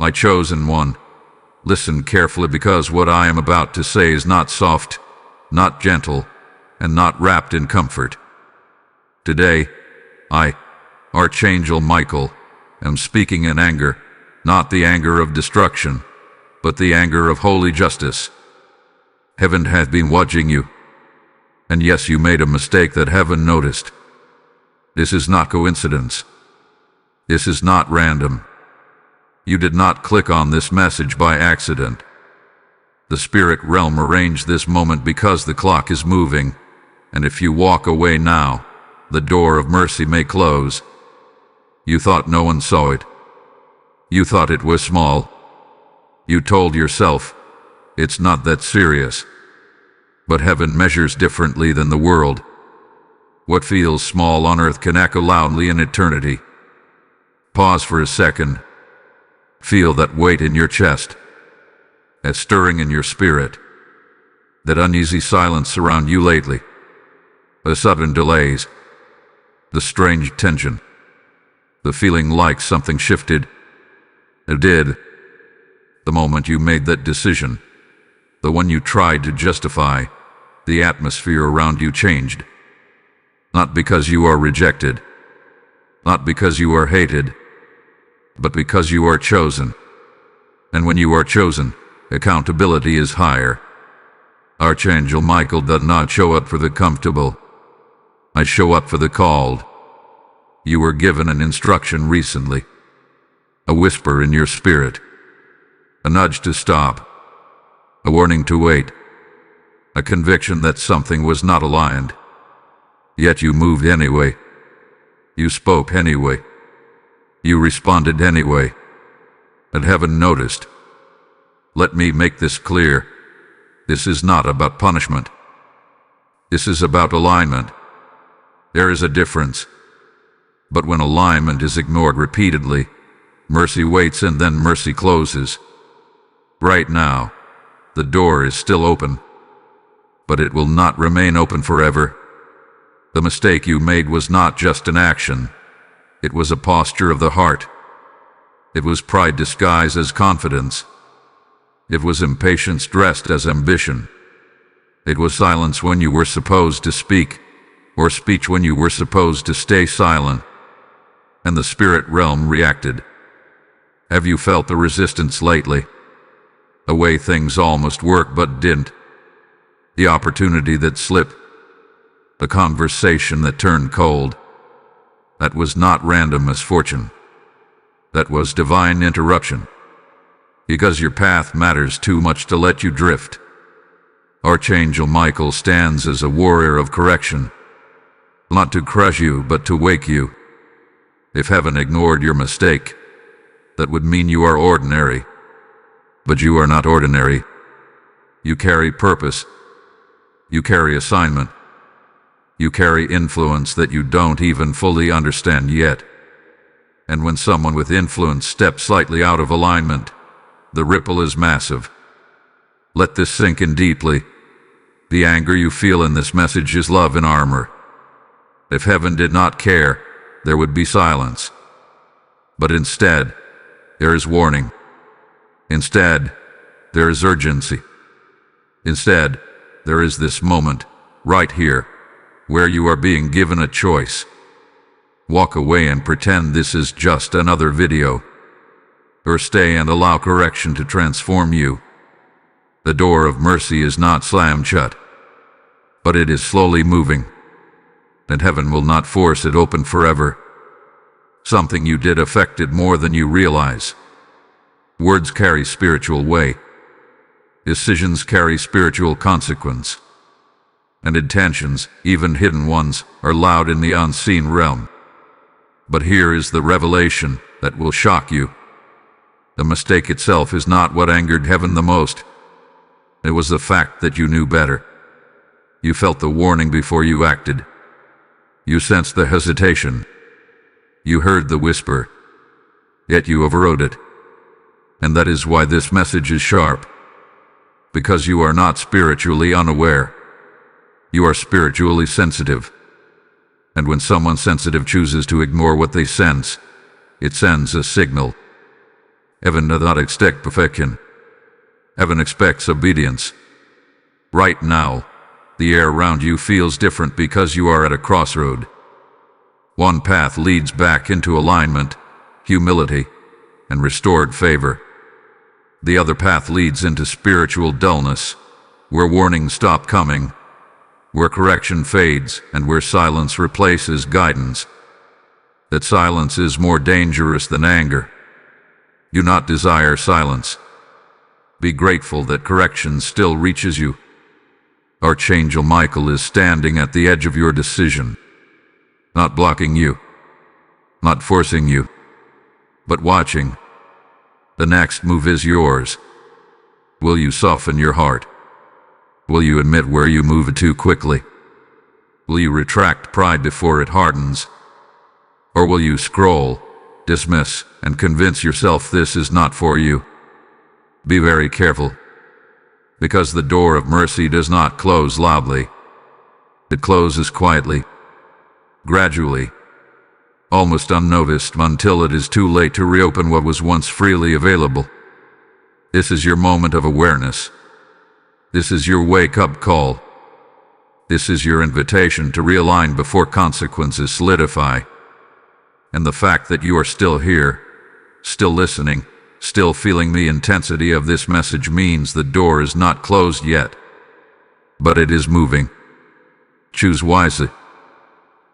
My chosen one, listen carefully, because what I am about to say is not soft, not gentle, and not wrapped in comfort. Today, I, Archangel Michael, am speaking in anger, not the anger of destruction, but the anger of holy justice. Heaven has been watching you. And yes, you made a mistake that heaven noticed. This is not coincidence. This is not random. You did not click on this message by accident. The spirit realm arranged this moment because the clock is moving, and if you walk away now, the door of mercy may close. You thought no one saw it. You thought it was small. You told yourself, it's not that serious. But heaven measures differently than the world. What feels small on earth can echo loudly in eternity. Pause for a second. Feel that weight in your chest, that stirring in your spirit, that uneasy silence around you lately, the sudden delays, the strange tension, the feeling like something shifted. It did. The moment you made that decision, the one you tried to justify, the atmosphere around you changed. Not because you are rejected, not because you are hated, but because you are chosen. And when you are chosen, accountability is higher. Archangel Michael does not show up for the comfortable. I show up for the called. You were given an instruction recently, a whisper in your spirit, a nudge to stop, a warning to wait, a conviction that something was not aligned. Yet you moved anyway. You spoke anyway. You responded anyway. And heaven noticed. Let me make this clear. This is not about punishment. This is about alignment. There is a difference. But when alignment is ignored repeatedly, mercy waits and then mercy closes. Right now, the door is still open, but it will not remain open forever. The mistake you made was not just an action. It was a posture of the heart. It was pride disguised as confidence. It was impatience dressed as ambition. It was silence when you were supposed to speak, or speech when you were supposed to stay silent. And the spirit realm reacted. Have you felt the resistance lately? The way things almost worked but didn't. The opportunity that slipped. The conversation that turned cold. That was not random misfortune. That was divine interruption. Because your path matters too much to let you drift. Archangel Michael stands as a warrior of correction. Not to crush you, but to wake you. If heaven ignored your mistake, that would mean you are ordinary. But you are not ordinary. You carry purpose. You carry assignment. You carry influence that you don't even fully understand yet. And when someone with influence steps slightly out of alignment, the ripple is massive. Let this sink in deeply. The anger you feel in this message is love in armor. If heaven did not care, there would be silence. But instead, there is warning. Instead, there is urgency. Instead, there is this moment, right here, where you are being given a choice. Walk away and pretend this is just another video. Or stay and allow correction to transform you. The door of mercy is not slammed shut, but it is slowly moving, and heaven will not force it open forever. Something you did affected more than you realize. Words carry spiritual weight. Decisions carry spiritual consequence. And intentions, even hidden ones, are loud in the unseen realm. But here is the revelation that will shock you. The mistake itself is not what angered heaven the most. It was the fact that you knew better. You felt the warning before you acted. You sensed the hesitation. You heard the whisper. Yet you overrode it. And that is why this message is sharp. Because you are not spiritually unaware. You are spiritually sensitive. And when someone sensitive chooses to ignore what they sense, it sends a signal. Heaven does not expect perfection. Heaven expects obedience. Right now, the air around you feels different because you are at a crossroad. One path leads back into alignment, humility, and restored favor. The other path leads into spiritual dullness, where warnings stop coming, where correction fades, and where silence replaces guidance. That silence is more dangerous than anger. Do not desire silence. Be grateful that correction still reaches you. Archangel Michael is standing at the edge of your decision, not blocking you, not forcing you, but watching. The next move is yours. Will you soften your heart? Will you admit where you move too quickly? Will you retract pride before it hardens? Or will you scroll, dismiss, and convince yourself this is not for you? Be very careful, because the door of mercy does not close loudly. It closes quietly, gradually, almost unnoticed until it is too late to reopen what was once freely available. This is your moment of awareness. This is your wake-up call. This is your invitation to realign before consequences solidify. And the fact that you are still here, still listening, still feeling the intensity of this message means the door is not closed yet, but it is moving. Choose wisely.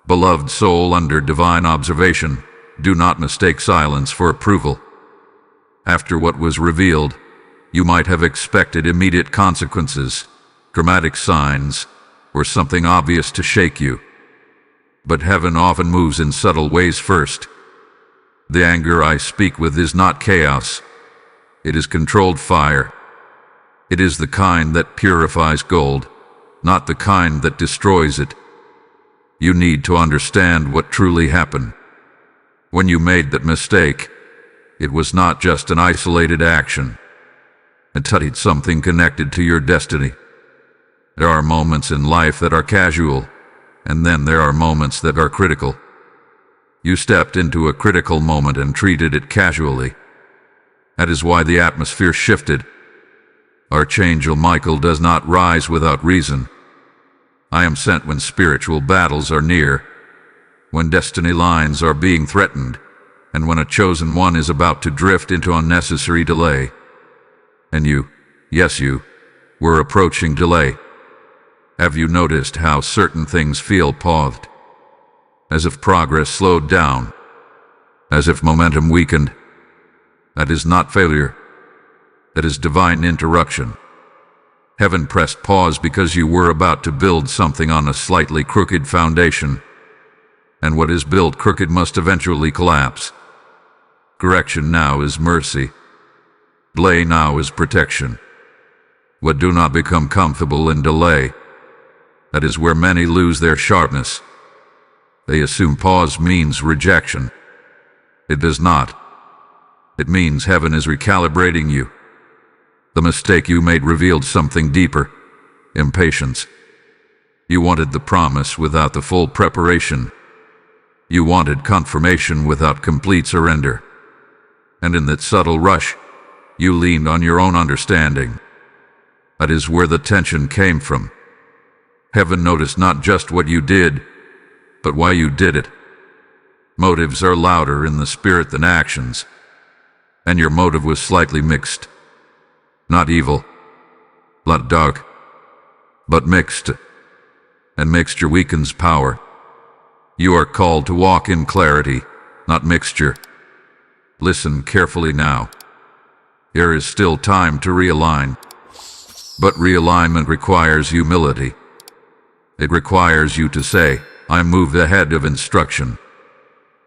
Beloved soul under divine observation, do not mistake silence for approval. After what was revealed, you might have expected immediate consequences, dramatic signs, or something obvious to shake you. But heaven often moves in subtle ways first. The anger I speak with is not chaos. It is controlled fire. It is the kind that purifies gold, not the kind that destroys it. You need to understand what truly happened. When you made that mistake, it was not just an isolated action. It touched something connected to your destiny. There are moments in life that are casual, and then there are moments that are critical. You stepped into a critical moment and treated it casually. That is why the atmosphere shifted. Archangel Michael does not rise without reason. I am sent when spiritual battles are near, when destiny lines are being threatened, and when a chosen one is about to drift into unnecessary delay. And you, yes you, were approaching delay. Have you noticed how certain things feel paused? As if progress slowed down, as if momentum weakened. That is not failure. That is divine interruption. Heaven pressed pause because you were about to build something on a slightly crooked foundation. And what is built crooked must eventually collapse. Correction now is mercy. Delay now is protection. What do not become comfortable in delay. That is where many lose their sharpness. They assume pause means rejection. It does not. It means heaven is recalibrating you. The mistake you made revealed something deeper: impatience. You wanted the promise without the full preparation. You wanted confirmation without complete surrender. And in that subtle rush, you leaned on your own understanding. That is where the tension came from. Heaven noticed not just what you did, but why you did it. Motives are louder in the spirit than actions, and your motive was slightly mixed. Not evil, not dark, but mixed, and mixture weakens power. You are called to walk in clarity, not mixture. Listen carefully now. There is still time to realign, but realignment requires humility. It requires you to say, I moved ahead of instruction.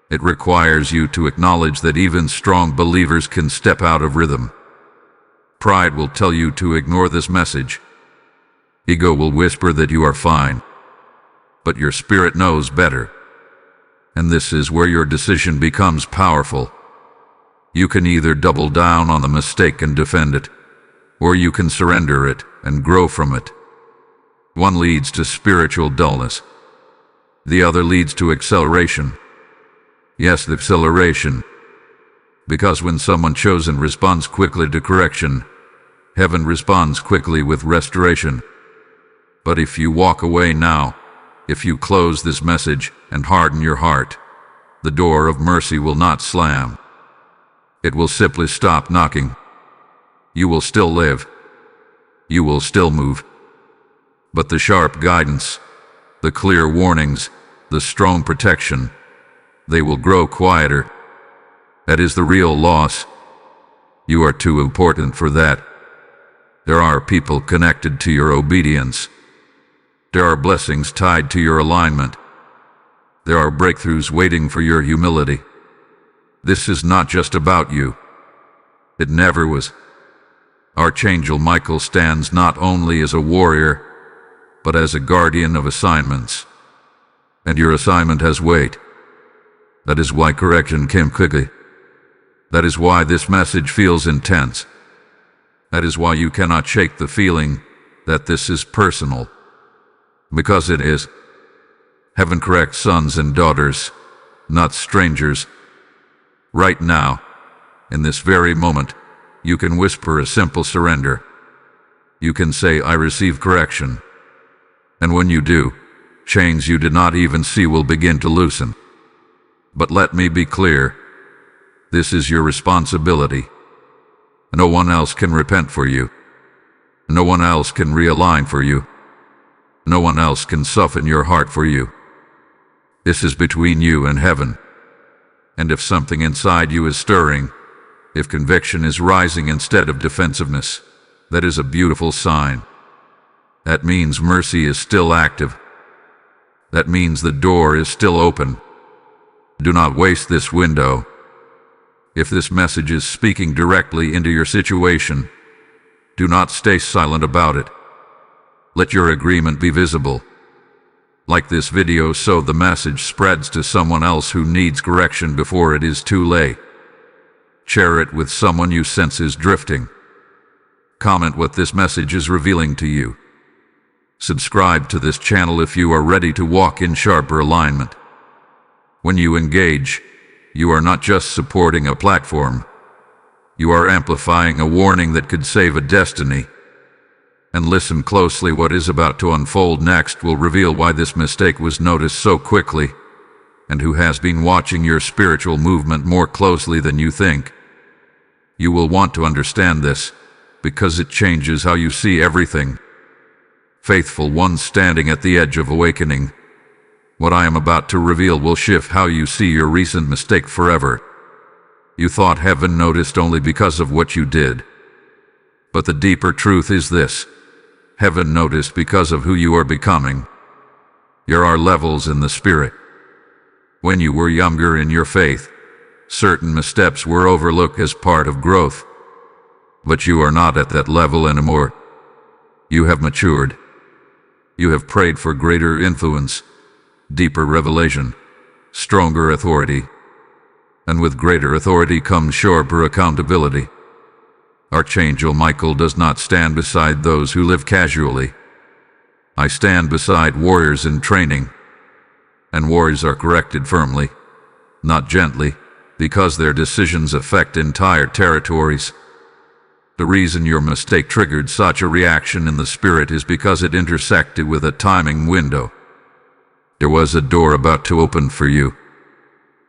It requires you to acknowledge that even strong believers can step out of rhythm. Pride will tell you to ignore this message. Ego will whisper that you are fine. But your spirit knows better. And this is where your decision becomes powerful. You can either double down on the mistake and defend it, or you can surrender it and grow from it. One leads to spiritual dullness. The other leads to acceleration. Yes, the acceleration. Because when someone chosen responds quickly to correction, heaven responds quickly with restoration. But if you walk away now, if you close this message and harden your heart, the door of mercy will not slam. It will simply stop knocking. You will still live. You will still move. But the sharp guidance, the clear warnings, the strong protection, they will grow quieter. That is the real loss. You are too important for that. There are people connected to your obedience. There are blessings tied to your alignment. There are breakthroughs waiting for your humility. This is not just about you. It never was. Archangel Michael stands not only as a warrior, but as a guardian of assignments. And your assignment has weight. That is why correction came quickly. That is why this message feels intense. That is why you cannot shake the feeling that this is personal. Because it is. Heaven corrects sons and daughters, not strangers. Right now, in this very moment, you can whisper a simple surrender. You can say, I receive correction. And when you do, chains you did not even see will begin to loosen. But let me be clear. This is your responsibility. No one else can repent for you. No one else can realign for you. No one else can soften your heart for you. This is between you and heaven. And if something inside you is stirring, if conviction is rising instead of defensiveness, that is a beautiful sign. That means mercy is still active. That means the door is still open. Do not waste this window. If this message is speaking directly into your situation, do not stay silent about it. Let your agreement be visible. Like this video, so the message spreads to someone else who needs correction before it is too late. Share it with someone you sense is drifting. Comment what this message is revealing to you. Subscribe to this channel if you are ready to walk in sharper alignment. When you engage, you are not just supporting a platform. You are amplifying a warning that could save a destiny. And listen closely, what is about to unfold next will reveal why this mistake was noticed so quickly, and who has been watching your spiritual movement more closely than you think. You will want to understand this, because it changes how you see everything. Faithful ones standing at the edge of awakening. What I am about to reveal will shift how you see your recent mistake forever. You thought heaven noticed only because of what you did. But the deeper truth is this. Heaven noticed because of who you are becoming. There are levels in the spirit. When you were younger in your faith, certain missteps were overlooked as part of growth. But you are not at that level anymore. You have matured. You have prayed for greater influence, deeper revelation, stronger authority. And with greater authority comes sharper accountability. Archangel Michael does not stand beside those who live casually. I stand beside warriors in training. And warriors are corrected firmly, not gently, because their decisions affect entire territories. The reason your mistake triggered such a reaction in the spirit is because it intersected with a timing window. There was a door about to open for you.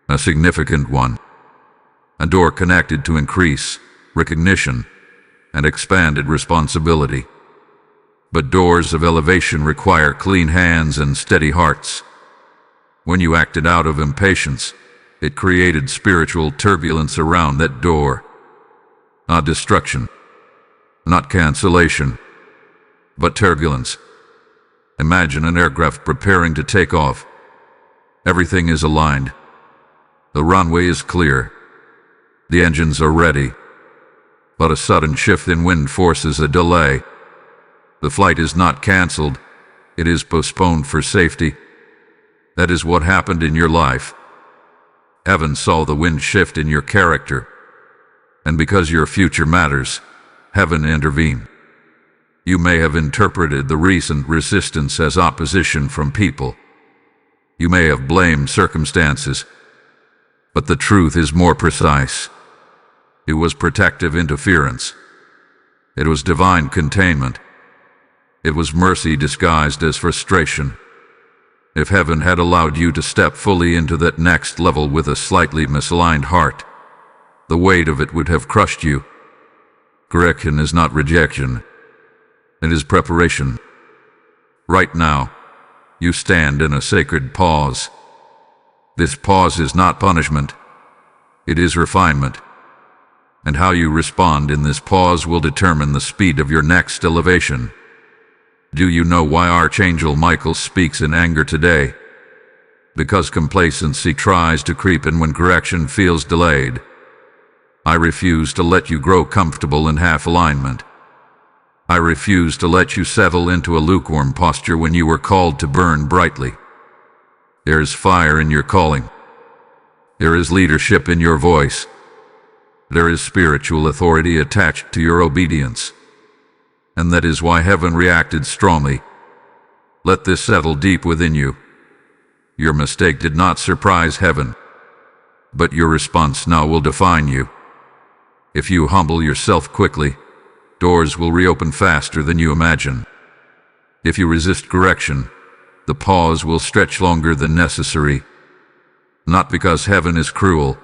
A significant one. A door connected to increase, recognition, and expanded responsibility. But doors of elevation require clean hands and steady hearts. When you acted out of impatience, it created spiritual turbulence around that door. Not destruction, not cancellation, but turbulence. Imagine an aircraft preparing to take off. Everything is aligned. The runway is clear. The engines are ready. But a sudden shift in wind forces a delay. The flight is not canceled. It is postponed for safety. That is what happened in your life. Heaven saw the wind shift in your character. And because your future matters, heaven intervened. You may have interpreted the recent resistance as opposition from people. You may have blamed circumstances. But the truth is more precise. It was protective interference. It was divine containment. It was mercy disguised as frustration. If heaven had allowed you to step fully into that next level with a slightly misaligned heart, the weight of it would have crushed you. Correction is not rejection. It is preparation. Right now, you stand in a sacred pause. This pause is not punishment. It is refinement. And how you respond in this pause will determine the speed of your next elevation. Do you know why Archangel Michael speaks in anger today? Because complacency tries to creep in when correction feels delayed. I refuse to let you grow comfortable in half alignment. I refuse to let you settle into a lukewarm posture when you were called to burn brightly. There is fire in your calling. There is leadership in your voice. There is spiritual authority attached to your obedience. And that is why heaven reacted strongly. Let this settle deep within you. Your mistake did not surprise heaven, but your response now will define you. If you humble yourself quickly, doors will reopen faster than you imagine. If you resist correction, the pause will stretch longer than necessary. Not because heaven is cruel,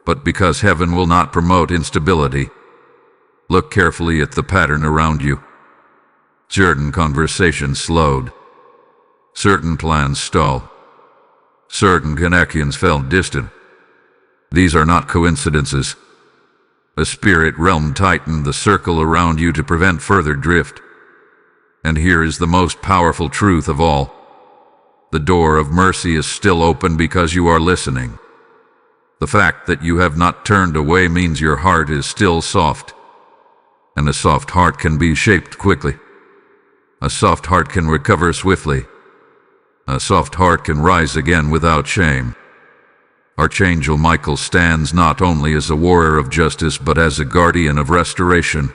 but because heaven will not promote instability. Look carefully at the pattern around you. Certain conversations slowed. Certain plans stalled. Certain connections felt distant. These are not coincidences. A spirit realm tightened the circle around you to prevent further drift. And here is the most powerful truth of all. The door of mercy is still open because you are listening. The fact that you have not turned away means your heart is still soft. And a soft heart can be shaped quickly. A soft heart can recover swiftly. A soft heart can rise again without shame. Archangel Michael stands not only as a warrior of justice but as a guardian of restoration.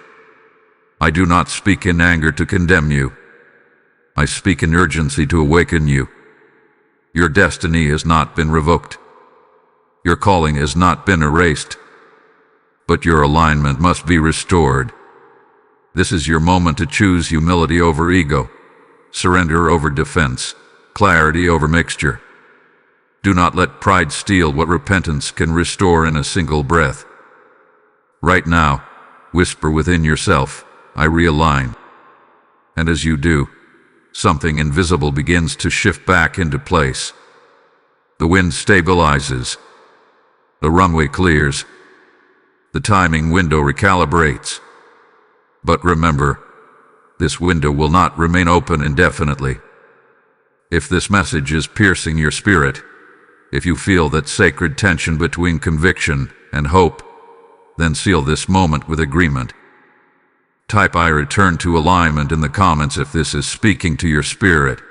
I do not speak in anger to condemn you. I speak in urgency to awaken you. Your destiny has not been revoked. Your calling has not been erased. But your alignment must be restored. This is your moment to choose humility over ego, surrender over defense, clarity over mixture. Do not let pride steal what repentance can restore in a single breath. Right now, whisper within yourself, I realign. And as you do, something invisible begins to shift back into place. The wind stabilizes. The runway clears. The timing window recalibrates. But remember, this window will not remain open indefinitely. If this message is piercing your spirit, if you feel that sacred tension between conviction and hope, then seal this moment with agreement. Type I return to alignment in the comments if this is speaking to your spirit.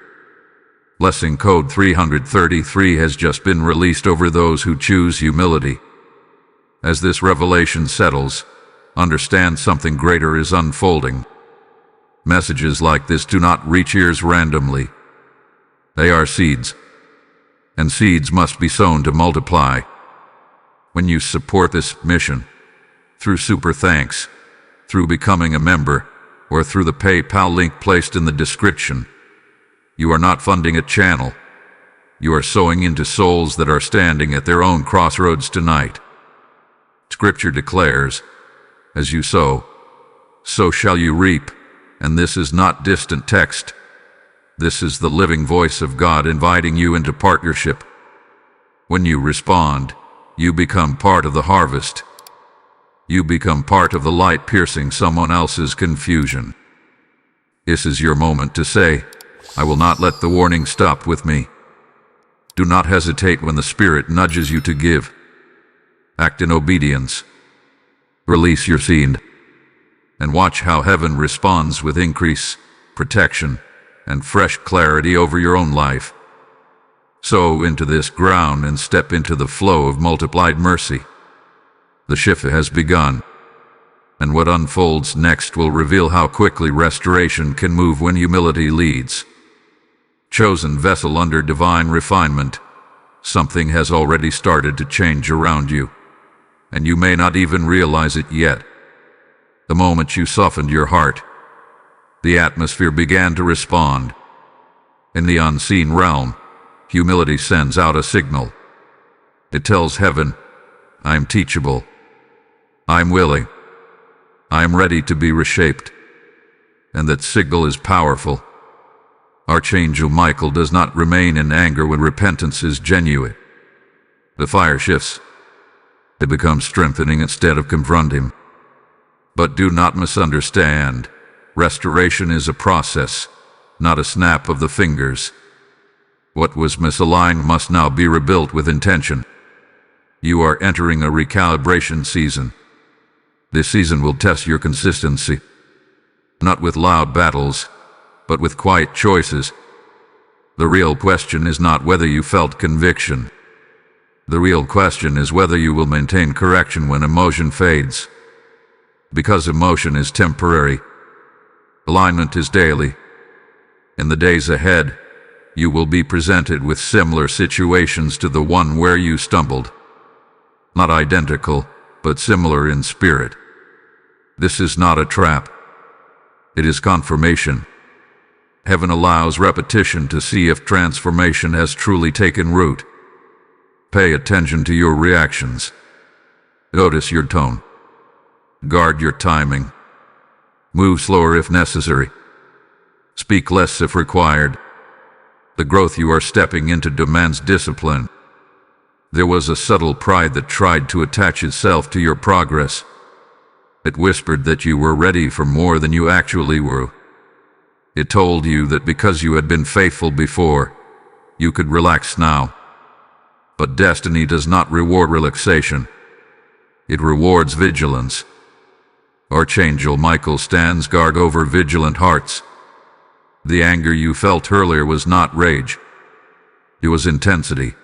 Blessing code 333 has just been released over those who choose humility. As this revelation settles, understand something greater is unfolding. Messages like this do not reach ears randomly. They are seeds. And seeds must be sown to multiply. When you support this mission, through super thanks, through becoming a member, or through the PayPal link placed in the description, you are not funding a channel. You are sowing into souls that are standing at their own crossroads tonight. Scripture declares, as you sow, so shall you reap, and this is not distant text. This is the living voice of God inviting you into partnership. When you respond, you become part of the harvest. You become part of the light piercing someone else's confusion. This is your moment to say, I will not let the warning stop with me. Do not hesitate when the Spirit nudges you to give. Act in obedience. Release your seed. And watch how heaven responds with increase, protection, and fresh clarity over your own life. Sow into this ground and step into the flow of multiplied mercy. The shift has begun, and what unfolds next will reveal how quickly restoration can move when humility leads. Chosen vessel under divine refinement, something has already started to change around you. and you may not even realize it yet. The moment you softened your heart, the atmosphere began to respond. In the unseen realm, humility sends out a signal. It tells heaven, I'm teachable. I'm willing. I'm ready to be reshaped. And that signal is powerful. Archangel Michael does not remain in anger when repentance is genuine. The fire shifts. It becomes strengthening instead of confronting. But do not misunderstand. Restoration is a process, not a snap of the fingers. What was misaligned must now be rebuilt with intention. You are entering a recalibration season. This season will test your consistency. Not with loud battles, but with quiet choices. The real question is not whether you felt conviction. The real question is whether you will maintain correction when emotion fades. Because emotion is temporary, alignment is daily. In the days ahead, you will be presented with similar situations to the one where you stumbled. Not identical, but similar in spirit. This is not a trap. It is confirmation. Heaven allows repetition to see if transformation has truly taken root. Pay attention to your reactions. Notice your tone. Guard your timing. Move slower if necessary. Speak less if required. The growth you are stepping into demands discipline. There was a subtle pride that tried to attach itself to your progress. It whispered that you were ready for more than you actually were. It told you that because you had been faithful before, you could relax now. But destiny does not reward relaxation. It rewards vigilance. Archangel Michael stands guard over vigilant hearts. The anger you felt earlier was not rage. It was intensity.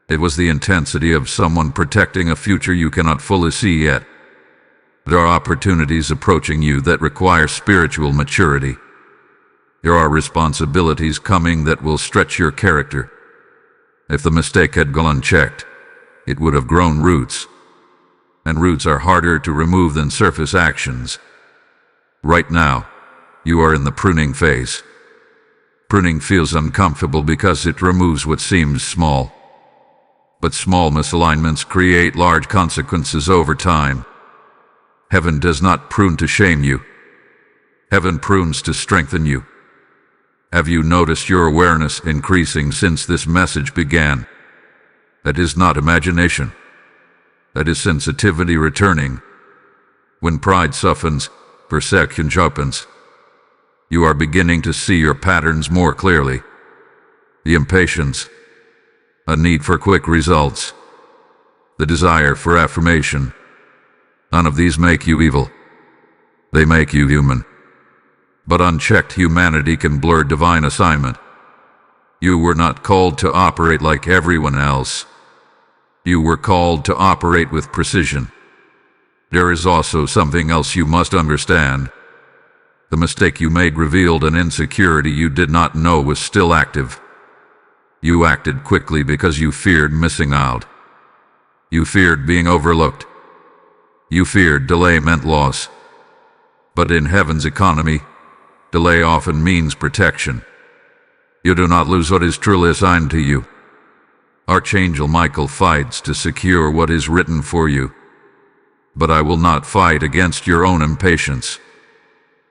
It was the intensity of someone protecting a future you cannot fully see yet. There are opportunities approaching you that require spiritual maturity. There are responsibilities coming that will stretch your character. If the mistake had gone unchecked, it would have grown roots. And roots are harder to remove than surface actions. Right now, you are in the pruning phase. Pruning feels uncomfortable because it removes what seems small. But small misalignments create large consequences over time. Heaven does not prune to shame you. Heaven prunes to strengthen you. Have you noticed your awareness increasing since this message began? That is not imagination. That is sensitivity returning. When pride softens, perception sharpens. You are beginning to see your patterns more clearly. The impatience, a need for quick results, the desire for affirmation. None of these make you evil. They make you human. But unchecked humanity can blur divine assignment. You were not called to operate like everyone else. You were called to operate with precision. There is also something else you must understand. The mistake you made revealed an insecurity you did not know was still active. You acted quickly because you feared missing out. You feared being overlooked. You feared delay meant loss. But in heaven's economy, delay often means protection. You do not lose what is truly assigned to you. Archangel Michael fights to secure what is written for you. But I will not fight against your own impatience.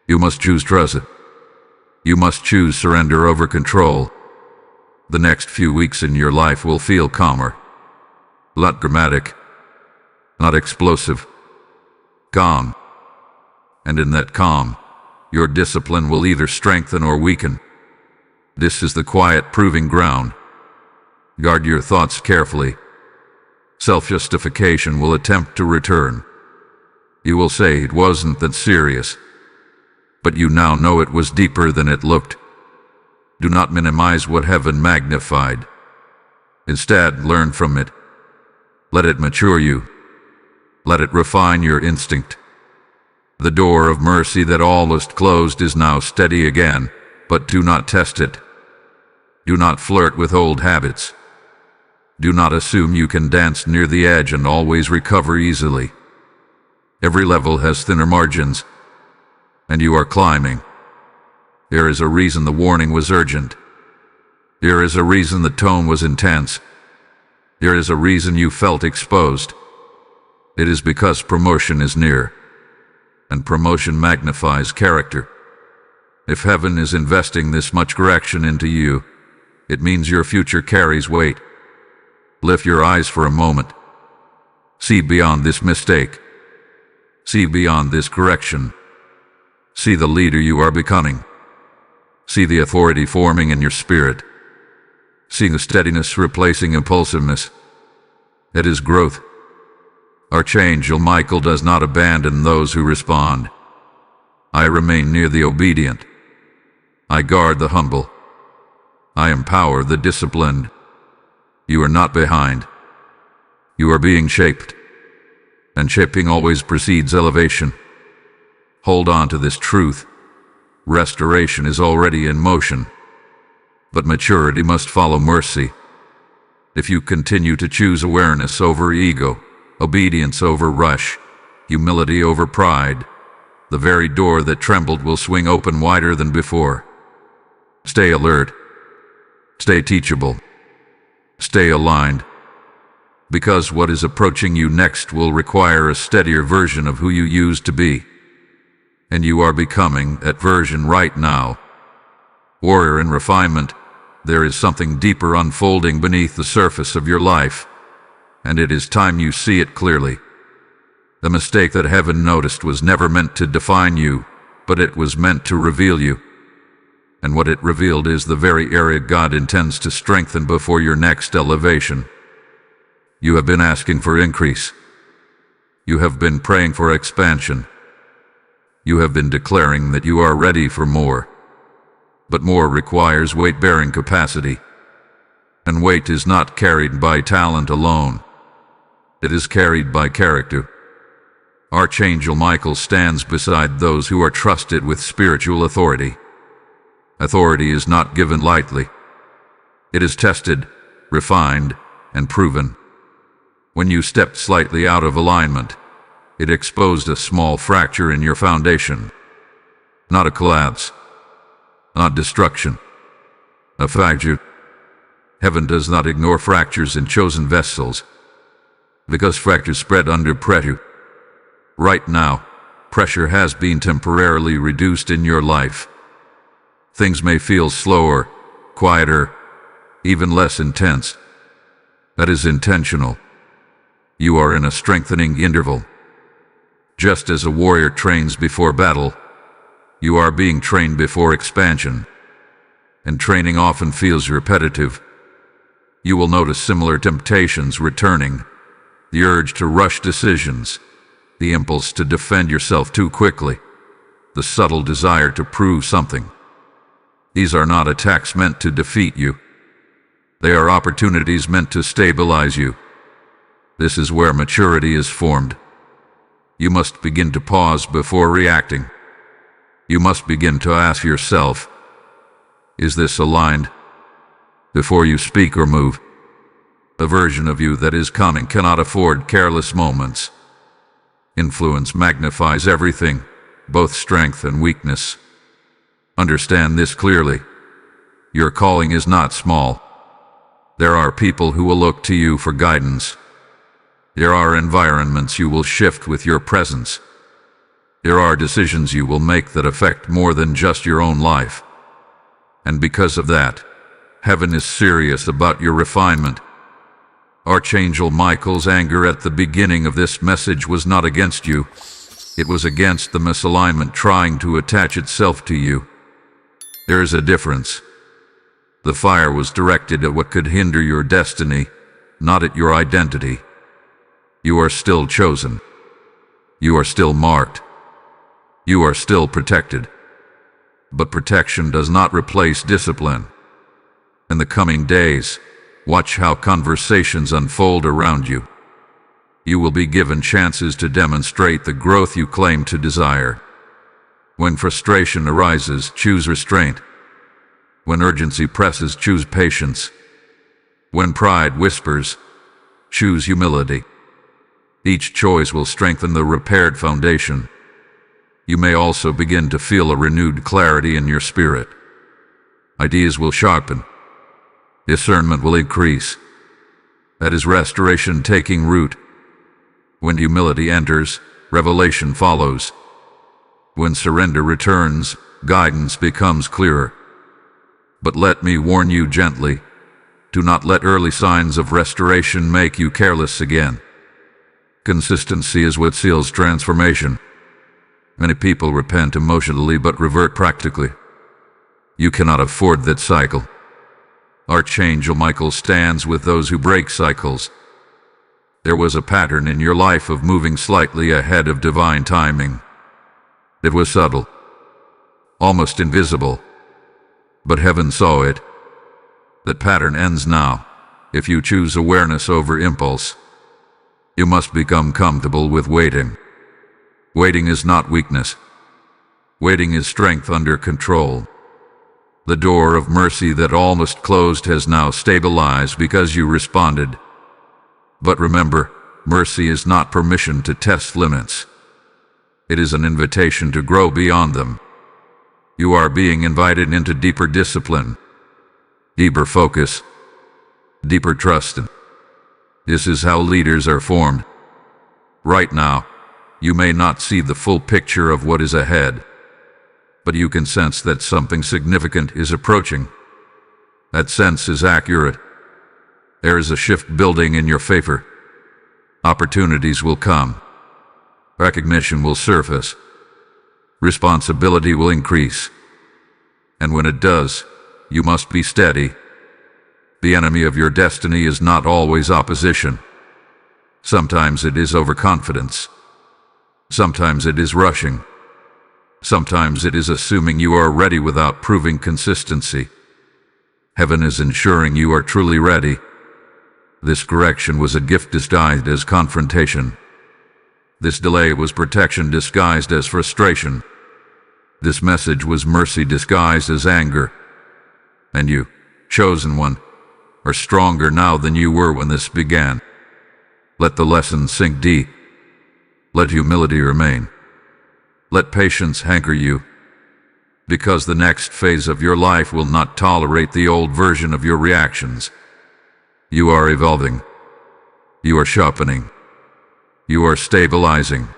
You must choose trust. You must choose surrender over control. The next few weeks in your life will feel calmer. Not dramatic. Not explosive. Calm. And in that calm, your discipline will either strengthen or weaken. This is the quiet proving ground. Guard your thoughts carefully. Self-justification will attempt to return. You will say it wasn't that serious. But you now know it was deeper than it looked. Do not minimize what heaven magnified. Instead, learn from it. Let it mature you. Let it refine your instinct. The door of mercy that almost closed is now steady again, but do not test it. Do not flirt with old habits. Do not assume you can dance near the edge and always recover easily. Every level has thinner margins, and you are climbing. There is a reason the warning was urgent. There is a reason the tone was intense. There is a reason you felt exposed. It is because promotion is near, and promotion magnifies character. If heaven is investing this much correction into you, it means your future carries weight. Lift your eyes for a moment. See beyond this mistake. See beyond this correction. See the leader you are becoming. See the authority forming in your spirit. See the steadiness replacing impulsiveness. It is growth. Archangel Michael does not abandon those who respond. I remain near the obedient. I guard the humble. I empower the disciplined. You are not behind. You are being shaped. And shaping always precedes elevation. Hold on to this truth. Restoration is already in motion. But maturity must follow mercy. If you continue to choose awareness over ego, obedience over rush, humility over pride, the very door that trembled will swing open wider than before. Stay alert. Stay teachable. Stay aligned. Because what is approaching you next will require a steadier version of who you used to be. And you are becoming that version right now. Warrior in refinement, there is something deeper unfolding beneath the surface of your life, and it is time you see it clearly. The mistake that heaven noticed was never meant to define you, but it was meant to reveal you. And what it revealed is the very area God intends to strengthen before your next elevation. You have been asking for increase. You have been praying for expansion. You have been declaring that you are ready for more. But more requires weight-bearing capacity. And weight is not carried by talent alone. It is carried by character. Archangel Michael stands beside those who are trusted with spiritual authority. Authority is not given lightly. It is tested, refined, and proven. When you stepped slightly out of alignment, it exposed a small fracture in your foundation. Not a collapse. Not destruction. A fracture. Heaven does not ignore fractures in chosen vessels, because fractures spread under pressure. Right now, pressure has been temporarily reduced in your life. Things may feel slower, quieter, even less intense. That is intentional. You are in a strengthening interval. Just as a warrior trains before battle, you are being trained before expansion. And training often feels repetitive. You will notice similar temptations returning. The urge to rush decisions, the impulse to defend yourself too quickly, the subtle desire to prove something. These are not attacks meant to defeat you. They are opportunities meant to stabilize you. This is where maturity is formed. You must begin to pause before reacting. You must begin to ask yourself, is this aligned? Before you speak or move. The version of you that is coming cannot afford careless moments. Influence magnifies everything, both strength and weakness. Understand this clearly. Your calling is not small. There are people who will look to you for guidance. There are environments you will shift with your presence. There are decisions you will make that affect more than just your own life. And because of that, heaven is serious about your refinement. Archangel Michael's anger at the beginning of this message was not against you. It was against the misalignment trying to attach itself to you. There is a difference. The fire was directed at what could hinder your destiny, not at your identity. You are still chosen. You are still marked. You are still protected. But protection does not replace discipline. In the coming days, watch how conversations unfold around you. You will be given chances to demonstrate the growth you claim to desire. When frustration arises, choose restraint. When urgency presses, choose patience. When pride whispers, choose humility. Each choice will strengthen the repaired foundation. You may also begin to feel a renewed clarity in your spirit. Ideas will sharpen. Discernment will increase. That is restoration taking root. When humility enters, revelation follows. When surrender returns, guidance becomes clearer. But let me warn you gently, do not let early signs of restoration make you careless again. Consistency is what seals transformation. Many people repent emotionally but revert practically. You cannot afford that cycle. Archangel Michael stands with those who break cycles. There was a pattern in your life of moving slightly ahead of divine timing. It was subtle, almost invisible, but heaven saw it. That pattern ends now, if you choose awareness over impulse. You must become comfortable with waiting. Waiting is not weakness. Waiting is strength under control. The door of mercy that almost closed has now stabilized because you responded. But remember, mercy is not permission to test limits. It is an invitation to grow beyond them. You are being invited into deeper discipline, deeper focus, deeper trust. This is how leaders are formed. Right now, you may not see the full picture of what is ahead, but you can sense that something significant is approaching. That sense is accurate. There is a shift building in your favor. Opportunities will come. Recognition will surface. Responsibility will increase. And when it does, you must be steady. The enemy of your destiny is not always opposition. Sometimes it is overconfidence. Sometimes it is rushing. Sometimes it is assuming you are ready without proving consistency. Heaven is ensuring you are truly ready. This correction was a gift disguised as confrontation. This delay was protection disguised as frustration. This message was mercy disguised as anger. And you, chosen one, are stronger now than you were when this began. Let the lesson sink deep. Let humility remain. Let patience anchor you. Because the next phase of your life will not tolerate the old version of your reactions. You are evolving. You are sharpening. You are stabilizing.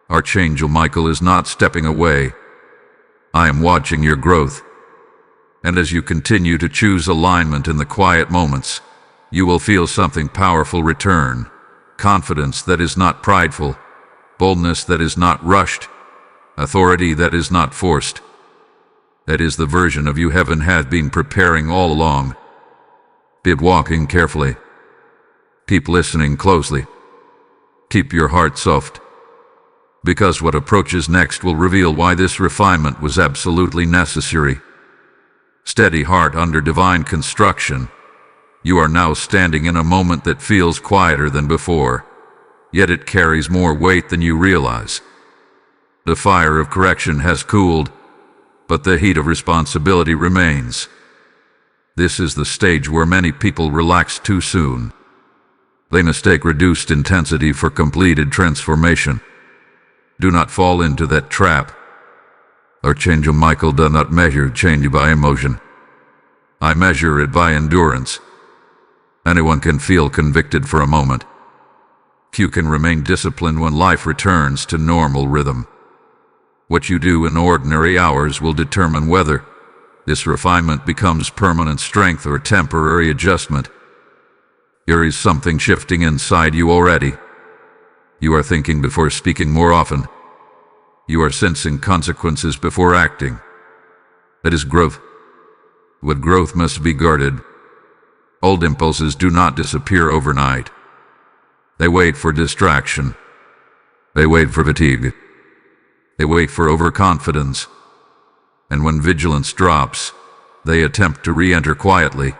Archangel Michael is not stepping away. I am watching your growth. And as you continue to choose alignment in the quiet moments, you will feel something powerful return. Confidence that is not prideful. Boldness that is not rushed. Authority that is not forced. That is the version of you heaven had been preparing all along. Keep walking carefully. Keep listening closely. Keep your heart soft. Because what approaches next will reveal why this refinement was absolutely necessary. Steady heart under divine construction. You are now standing in a moment that feels quieter than before, yet it carries more weight than you realize. The fire of correction has cooled, but the heat of responsibility remains. This is the stage where many people relax too soon. They mistake reduced intensity for completed transformation. Do not fall into that trap. Archangel Michael does not measure change by emotion. I measure it by endurance. Anyone can feel convicted for a moment. You can remain disciplined when life returns to normal rhythm. What you do in ordinary hours will determine whether this refinement becomes permanent strength or temporary adjustment. There is something shifting inside you already. You are thinking before speaking more often. You are sensing consequences before acting. That is growth. But growth must be guarded. Old impulses do not disappear overnight. They wait for distraction. They wait for fatigue. They wait for overconfidence. And when vigilance drops, they attempt to re-enter quietly.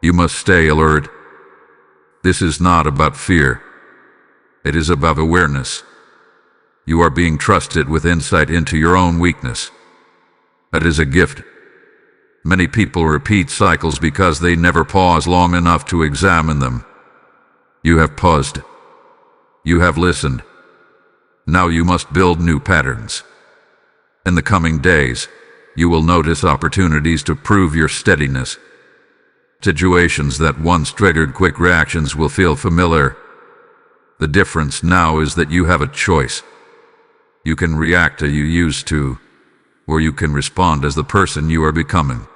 You must stay alert. This is not about fear. It is about awareness. You are being trusted with insight into your own weakness. That is a gift. Many people repeat cycles because they never pause long enough to examine them. You have paused. You have listened. Now you must build new patterns. In the coming days, you will notice opportunities to prove your steadiness. Situations that once triggered quick reactions will feel familiar. The difference now is that you have a choice. You can react as you used to, or you can respond as the person you are becoming.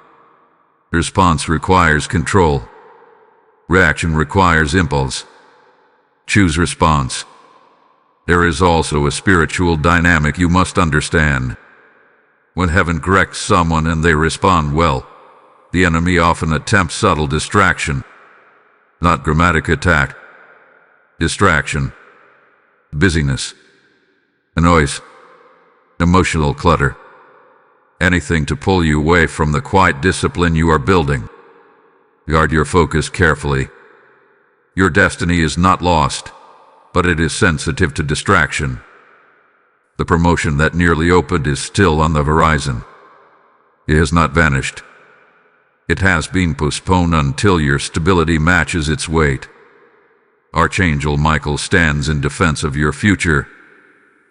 Response requires control. Reaction requires impulse. Choose response. There is also a spiritual dynamic you must understand. When heaven corrects someone and they respond well, the enemy often attempts subtle distraction, not dramatic attack. Distraction, busyness, noise, emotional clutter, anything to pull you away from the quiet discipline you are building. Guard your focus carefully. Your destiny is not lost, but it is sensitive to distraction. The promotion that nearly opened is still on the horizon. It has not vanished. It has been postponed until your stability matches its weight. Archangel Michael stands in defense of your future,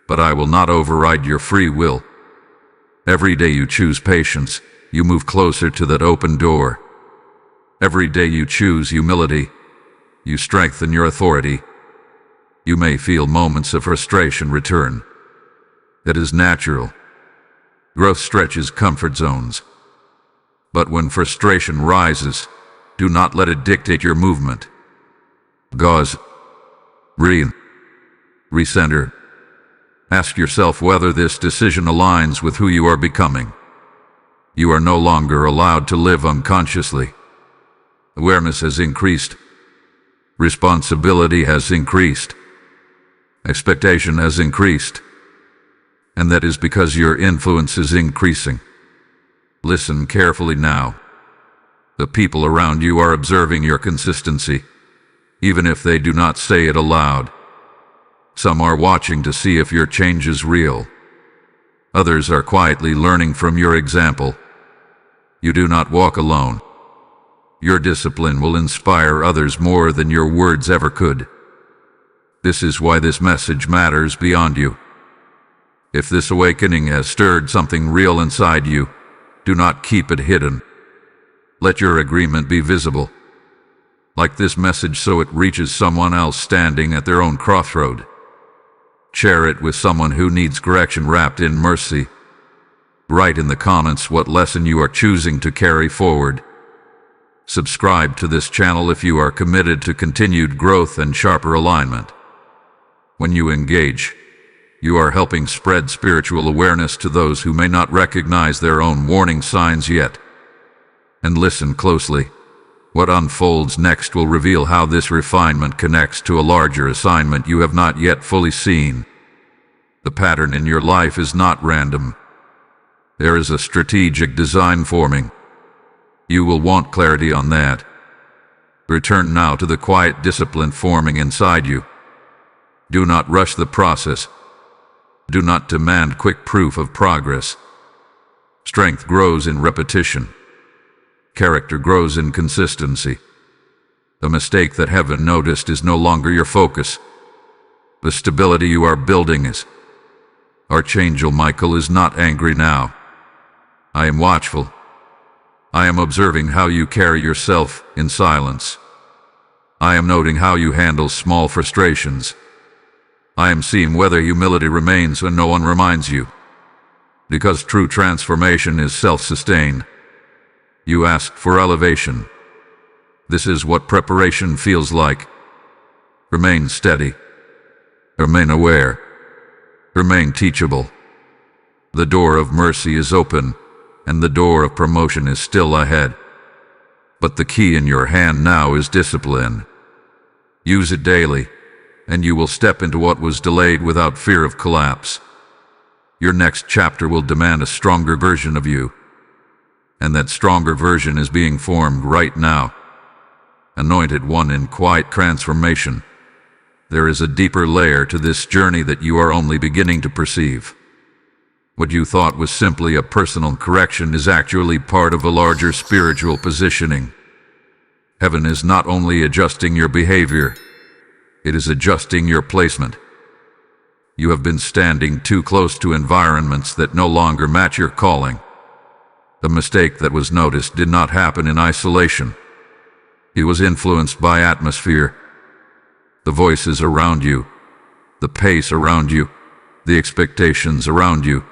but I will not override your free will. Every day you choose patience, you move closer to that open door. Every day you choose humility, you strengthen your authority. You may feel moments of frustration return. That is natural. Growth stretches comfort zones. But when frustration rises, do not let it dictate your movement. Pause. Breathe. Recenter. Ask yourself whether this decision aligns with who you are becoming. You are no longer allowed to live unconsciously. Awareness has increased. Responsibility has increased. Expectation has increased. And that is because your influence is increasing. Listen carefully now. The people around you are observing your consistency, even if they do not say it aloud. Some are watching to see if your change is real. Others are quietly learning from your example. You do not walk alone. Your discipline will inspire others more than your words ever could. This is why this message matters beyond you. If this awakening has stirred something real inside you, do not keep it hidden. Let your agreement be visible. Like this message so it reaches someone else standing at their own crossroad. Share it with someone who needs correction wrapped in mercy. Write in the comments what lesson you are choosing to carry forward. Subscribe to this channel if you are committed to continued growth and sharper alignment. When you engage, you are helping spread spiritual awareness to those who may not recognize their own warning signs yet. And listen closely. What unfolds next will reveal how this refinement connects to a larger assignment you have not yet fully seen. The pattern in your life is not random. There is a strategic design forming. You will want clarity on that. Return now to the quiet discipline forming inside you. Do not rush the process. Do not demand quick proof of progress. Strength grows in repetition. Character grows in consistency. The mistake that heaven noticed is no longer your focus. The stability you are building is. Archangel Michael is not angry now. I am watchful. I am observing how you carry yourself in silence. I am noting how you handle small frustrations. I am seeing whether humility remains when no one reminds you. Because true transformation is self-sustained. You asked for elevation. This is what preparation feels like. Remain steady. Remain aware. Remain teachable. The door of mercy is open, and the door of promotion is still ahead. But the key in your hand now is discipline. Use it daily, and you will step into what was delayed without fear of collapse. Your next chapter will demand a stronger version of you. And that stronger version is being formed right now. Anointed one in quiet transformation. There is a deeper layer to this journey that you are only beginning to perceive. What you thought was simply a personal correction is actually part of a larger spiritual positioning. Heaven is not only adjusting your behavior, it is adjusting your placement. You have been standing too close to environments that no longer match your calling. The mistake that was noticed did not happen in isolation. It was influenced by atmosphere. The voices around you, the pace around you, the expectations around you,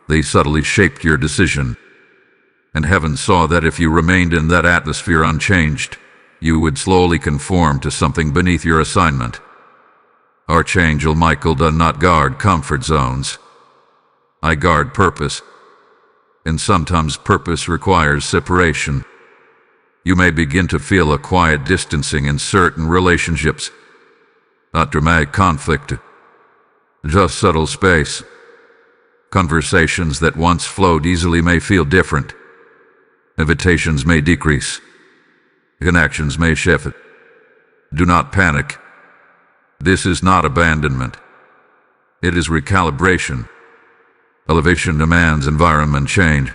they subtly shaped your decision. And heaven saw that if you remained in that atmosphere unchanged, you would slowly conform to something beneath your assignment. Archangel Michael does not guard comfort zones. I guard purpose. And sometimes purpose requires separation. You may begin to feel a quiet distancing in certain relationships. Not dramatic conflict, just subtle space. Conversations that once flowed easily may feel different. Invitations may decrease. Connections may shift. Do not panic. This is not abandonment. It is recalibration. Elevation demands environment change.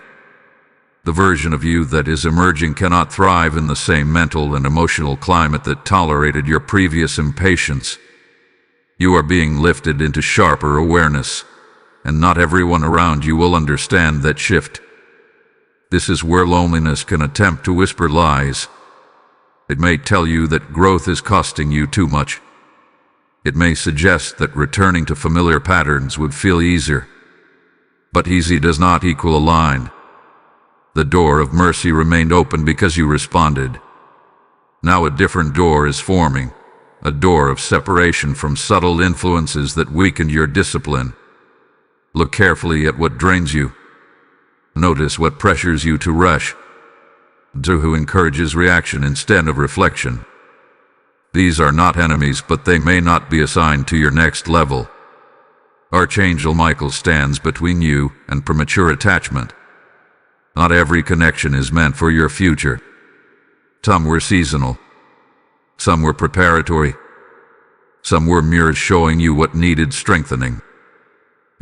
The version of you that is emerging cannot thrive in the same mental and emotional climate that tolerated your previous impatience. You are being lifted into sharper awareness, and not everyone around you will understand that shift. This is where loneliness can attempt to whisper lies. It may tell you that growth is costing you too much. It may suggest that returning to familiar patterns would feel easier. But easy does not equal aligned. The door of mercy remained open because you responded. Now a different door is forming, a door of separation from subtle influences that weakened your discipline. Look carefully at what drains you. Notice what pressures you to rush, to who encourages reaction instead of reflection. These are not enemies, but they may not be assigned to your next level. Archangel Michael stands between you and premature attachment. Not every connection is meant for your future. Some were seasonal. Some were preparatory. Some were mirrors showing you what needed strengthening.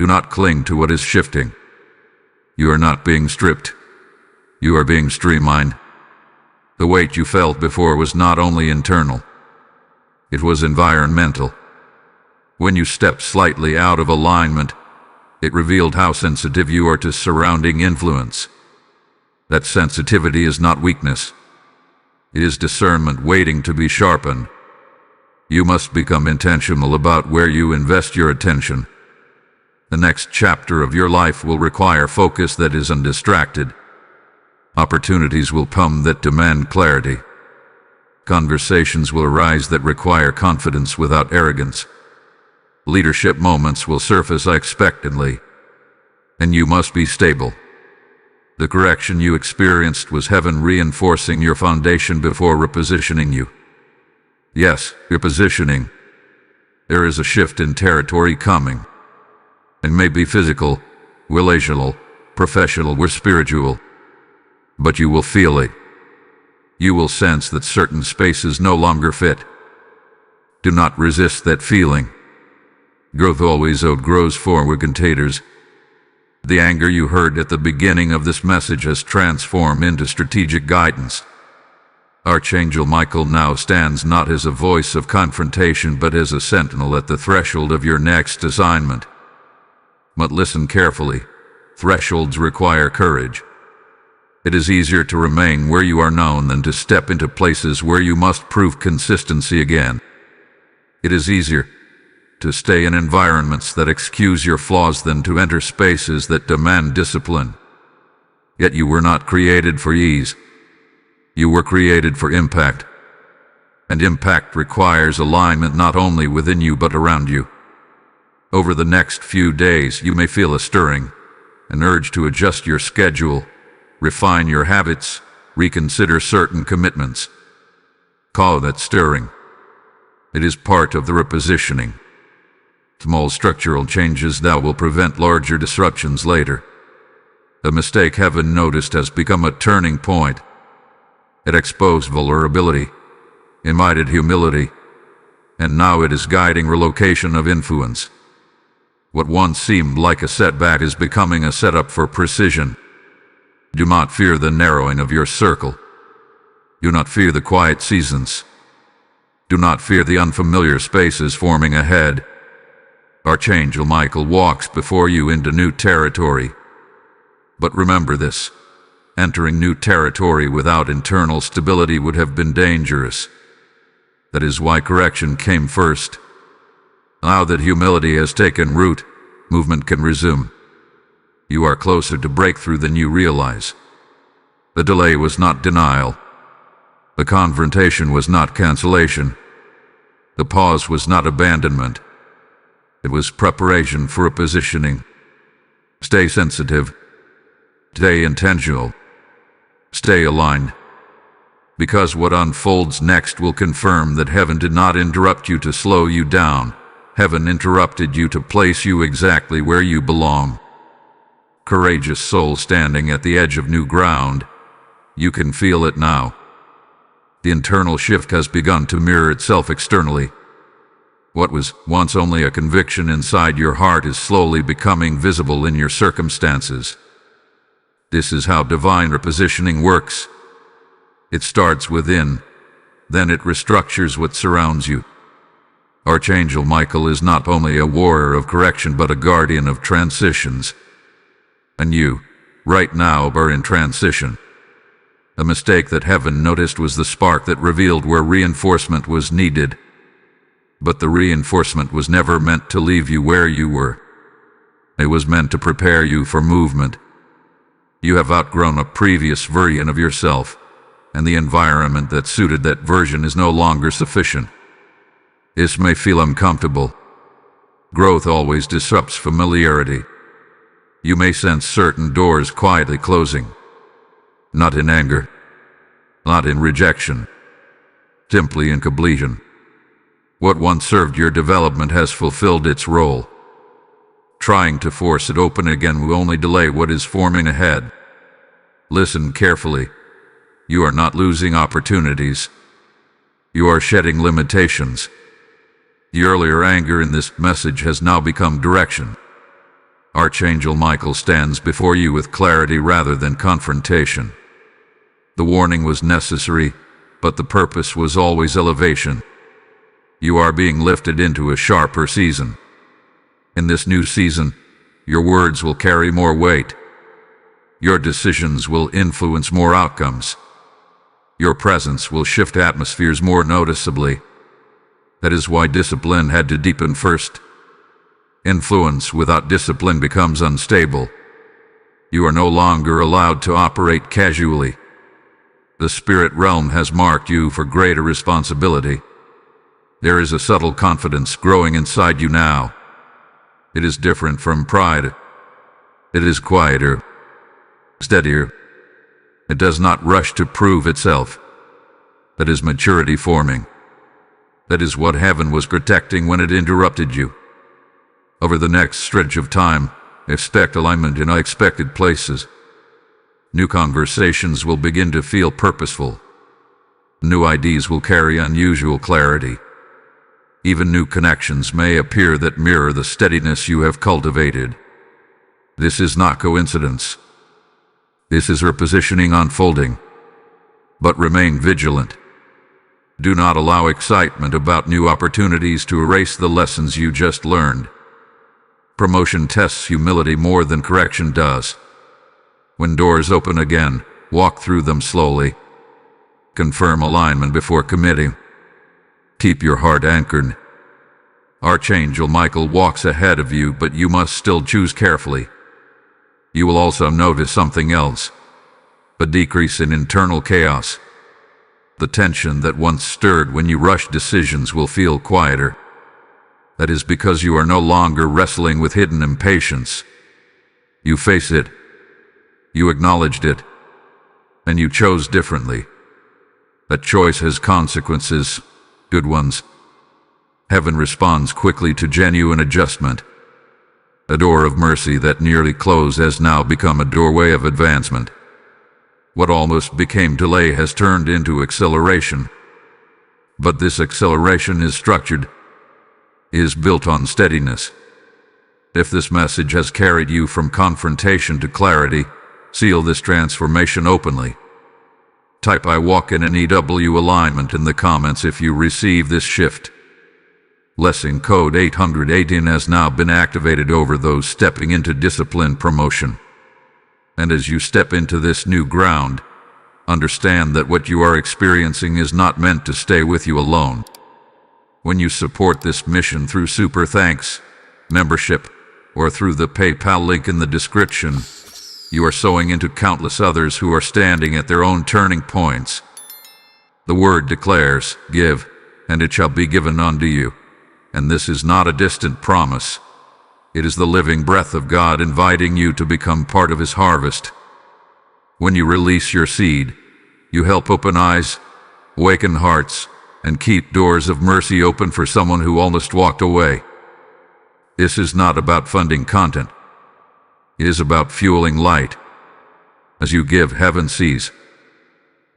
Do not cling to what is shifting. You are not being stripped. You are being streamlined. The weight you felt before was not only internal. It was environmental. When you stepped slightly out of alignment, it revealed how sensitive you are to surrounding influence. That sensitivity is not weakness. It is discernment waiting to be sharpened. You must become intentional about where you invest your attention. The next chapter of your life will require focus that is undistracted. Opportunities will come that demand clarity. Conversations will arise that require confidence without arrogance. Leadership moments will surface unexpectedly, and you must be stable. The correction you experienced was heaven reinforcing your foundation before repositioning you. Yes, repositioning. There is a shift in territory coming. It may be physical, relational, professional, or spiritual, but you will feel it. You will sense that certain spaces no longer fit. Do not resist that feeling. Growth always outgrows forward containers. The anger you heard at the beginning of this message has transformed into strategic guidance. Archangel Michael now stands not as a voice of confrontation but as a sentinel at the threshold of your next assignment. But listen carefully. Thresholds require courage. It is easier to remain where you are known than to step into places where you must prove consistency again. It is easier to stay in environments that excuse your flaws than to enter spaces that demand discipline. Yet you were not created for ease. You were created for impact. And impact requires alignment not only within you but around you. Over the next few days you may feel a stirring, an urge to adjust your schedule, refine your habits, reconsider certain commitments. Call that stirring. It is part of the repositioning. Small structural changes now will prevent larger disruptions later. A mistake heaven noticed has become a turning point. It exposed vulnerability, invited humility, and now it is guiding relocation of influence. What once seemed like a setback is becoming a setup for precision. Do not fear the narrowing of your circle. Do not fear the quiet seasons. Do not fear the unfamiliar spaces forming ahead. Archangel Michael walks before you into new territory. But remember this: entering new territory without internal stability would have been dangerous. That is why correction came first. Now that humility has taken root, movement can resume. You are closer to breakthrough than you realize. The delay was not denial. The confrontation was not cancellation. The pause was not abandonment. It was preparation for a positioning. Stay sensitive. Stay intentional. Stay aligned. Because what unfolds next will confirm that heaven did not interrupt you to slow you down. Heaven interrupted you to place you exactly where you belong. Courageous soul standing at the edge of new ground. You can feel it now. The internal shift has begun to mirror itself externally. What was once only a conviction inside your heart is slowly becoming visible in your circumstances. This is how divine repositioning works. It starts within, then it restructures what surrounds you. Archangel Michael is not only a warrior of correction but a guardian of transitions. And you, right now, are in transition. A mistake that heaven noticed was the spark that revealed where reinforcement was needed. But the reinforcement was never meant to leave you where you were. It was meant to prepare you for movement. You have outgrown a previous version of yourself, and the environment that suited that version is no longer sufficient. This may feel uncomfortable. Growth always disrupts familiarity. You may sense certain doors quietly closing. Not in anger, not in rejection, simply in completion. What once served your development has fulfilled its role. Trying to force it open again will only delay what is forming ahead. Listen carefully. You are not losing opportunities. You are shedding limitations. The earlier anger in this message has now become direction. Archangel Michael stands before you with clarity rather than confrontation. The warning was necessary, but the purpose was always elevation. You are being lifted into a sharper season. In this new season, your words will carry more weight. Your decisions will influence more outcomes. Your presence will shift atmospheres more noticeably. That is why discipline had to deepen first. Influence without discipline becomes unstable. You are no longer allowed to operate casually. The spirit realm has marked you for greater responsibility. There is a subtle confidence growing inside you now. It is different from pride. It is quieter, steadier. It does not rush to prove itself. That is maturity forming. That is what heaven was protecting when it interrupted you. Over the next stretch of time, expect alignment in unexpected places. New conversations will begin to feel purposeful. New ideas will carry unusual clarity. Even new connections may appear that mirror the steadiness you have cultivated. This is not coincidence. This is repositioning unfolding. But remain vigilant. Do not allow excitement about new opportunities to erase the lessons you just learned. Promotion tests humility more than correction does. When doors open again, walk through them slowly. Confirm alignment before committing. Keep your heart anchored. Archangel Michael walks ahead of you, but you must still choose carefully. You will also notice something else: a decrease in internal chaos. The tension that once stirred when you rushed decisions will feel quieter. That is because you are no longer wrestling with hidden impatience. You face it. You acknowledged it. And you chose differently. That choice has consequences, good ones. Heaven responds quickly to genuine adjustment. A door of mercy that nearly closed has now become a doorway of advancement. What almost became delay has turned into acceleration. But this acceleration is structured, is built on steadiness. If this message has carried you from confrontation to clarity, seal this transformation openly. Type "I walk in an EW alignment" in the comments if you receive this shift. Lesson code 818 has now been activated over those stepping into discipline promotion. And as you step into this new ground, understand that what you are experiencing is not meant to stay with you alone. When you support this mission through Super Thanks, membership, or through the PayPal link in the description, you are sowing into countless others who are standing at their own turning points. The word declares, "Give, and it shall be given unto you." And this is not a distant promise. It is the living breath of God inviting you to become part of His harvest. When you release your seed, you help open eyes, awaken hearts, and keep doors of mercy open for someone who almost walked away. This is not about funding content. It is about fueling light. As you give, heaven sees.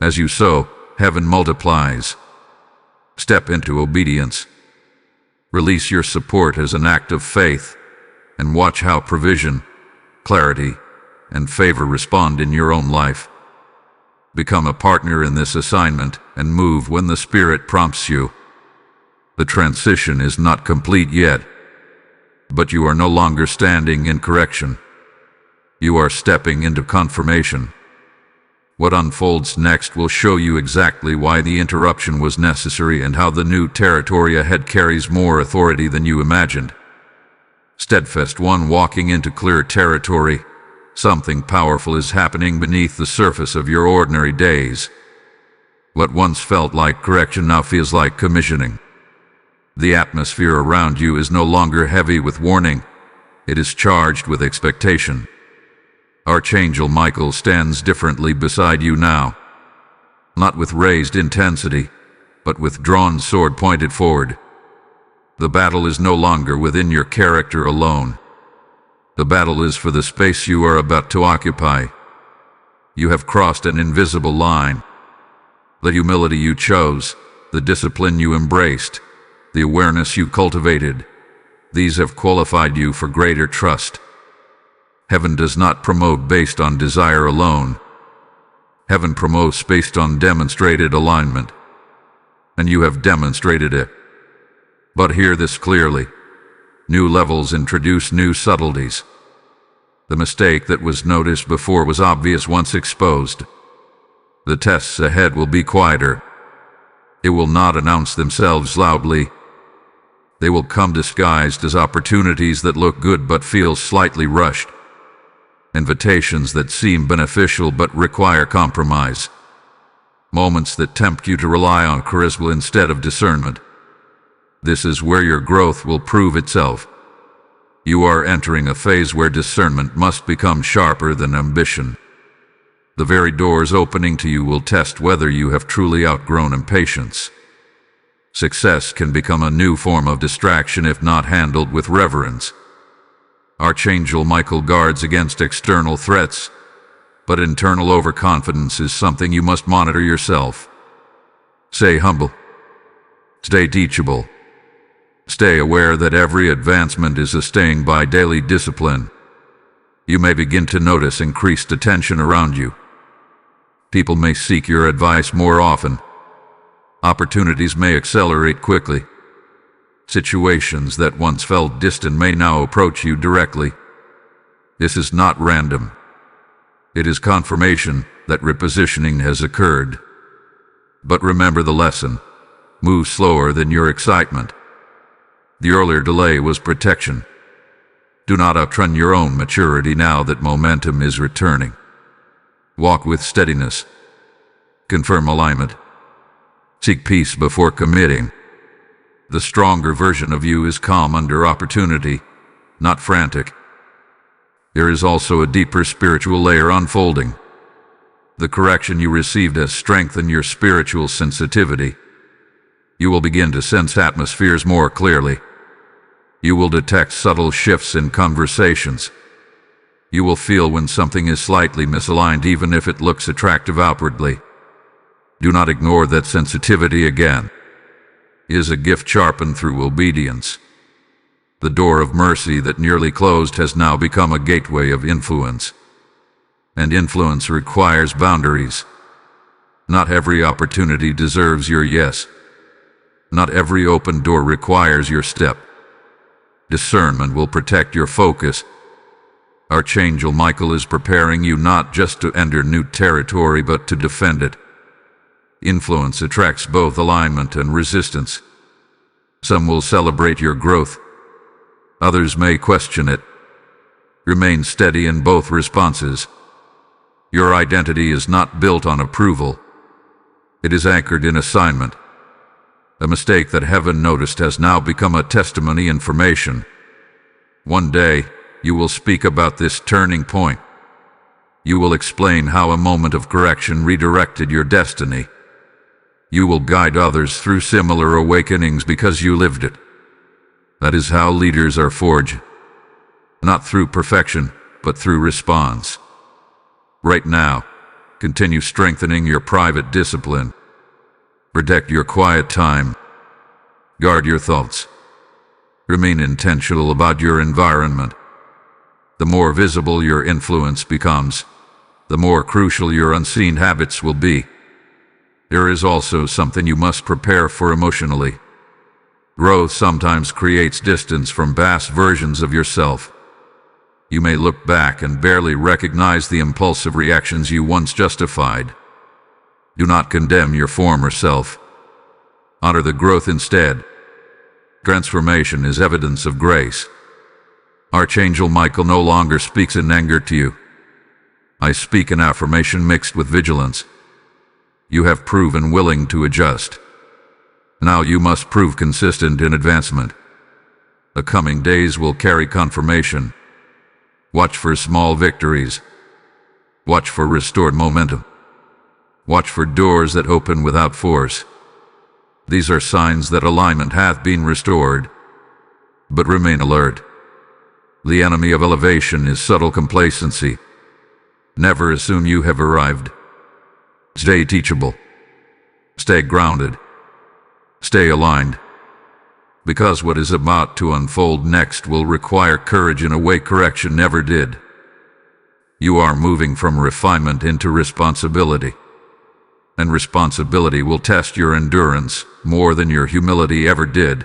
As you sow, heaven multiplies. Step into obedience. Release your support as an act of faith, and watch how provision, clarity, and favor respond in your own life. Become a partner in this assignment and move when the Spirit prompts you. The transition is not complete yet, but you are no longer standing in correction. You are stepping into confirmation. What unfolds next will show you exactly why the interruption was necessary and how the new territory ahead carries more authority than you imagined. Steadfast one walking into clear territory, something powerful is happening beneath the surface of your ordinary days. What once felt like correction now feels like commissioning. The atmosphere around you is no longer heavy with warning. It is charged with expectation. Archangel Michael stands differently beside you now, not with raised intensity, but with drawn sword pointed forward. The battle is no longer within your character alone. The battle is for the space you are about to occupy. You have crossed an invisible line. The humility you chose, the discipline you embraced, the awareness you cultivated, these have qualified you for greater trust. Heaven does not promote based on desire alone. Heaven promotes based on demonstrated alignment. And you have demonstrated it. But hear this clearly. New levels introduce new subtleties. The mistake that was noticed before was obvious once exposed. The tests ahead will be quieter. They will not announce themselves loudly. They will come disguised as opportunities that look good but feel slightly rushed. Invitations that seem beneficial but require compromise. Moments that tempt you to rely on charisma instead of discernment. This is where your growth will prove itself. You are entering a phase where discernment must become sharper than ambition. The very doors opening to you will test whether you have truly outgrown impatience. Success can become a new form of distraction if not handled with reverence. Archangel Michael guards against external threats, but internal overconfidence is something you must monitor yourself. Stay humble. Stay teachable. Stay aware that every advancement is sustained by daily discipline. You may begin to notice increased attention around you. People may seek your advice more often. Opportunities may accelerate quickly. Situations that once felt distant may now approach you directly. This is not random. It is confirmation that repositioning has occurred. But remember the lesson. Move slower than your excitement. The earlier delay was protection. Do not outrun your own maturity now that momentum is returning. Walk with steadiness. Confirm alignment. Seek peace before committing. The stronger version of you is calm under opportunity, not frantic. There is also a deeper spiritual layer unfolding. The correction you received has strengthened your spiritual sensitivity. You will begin to sense atmospheres more clearly. You will detect subtle shifts in conversations. You will feel when something is slightly misaligned even if it looks attractive outwardly. Do not ignore that sensitivity again. It is a gift sharpened through obedience. The door of mercy that nearly closed has now become a gateway of influence. And influence requires boundaries. Not every opportunity deserves your yes. Not every open door requires your step. Discernment will protect your focus. Archangel Michael is preparing you not just to enter new territory but to defend it. Influence attracts both alignment and resistance. Some will celebrate your growth. Others may question it. Remain steady in both responses. Your identity is not built on approval. It is anchored in assignment. A mistake that heaven noticed has now become a testimony in formation. One day, you will speak about this turning point. You will explain how a moment of correction redirected your destiny. You will guide others through similar awakenings because you lived it. That is how leaders are forged. Not through perfection, but through response. Right now, continue strengthening your private discipline. Protect your quiet time. Guard your thoughts. Remain intentional about your environment. The more visible your influence becomes, the more crucial your unseen habits will be. There is also something you must prepare for emotionally. Growth sometimes creates distance from past versions of yourself. You may look back and barely recognize the impulsive reactions you once justified. Do not condemn your former self. Honor the growth instead. Transformation is evidence of grace. Archangel Michael no longer speaks in anger to you. I speak in affirmation mixed with vigilance. You have proven willing to adjust. Now you must prove consistent in advancement. The coming days will carry confirmation. Watch for small victories. Watch for restored momentum. Watch for doors that open without force. These are signs that alignment hath been restored. But remain alert. The enemy of elevation is subtle complacency. Never assume you have arrived. Stay teachable. Stay grounded. Stay aligned. Because what is about to unfold next will require courage in a way correction never did. You are moving from refinement into responsibility. And responsibility will test your endurance more than your humility ever did.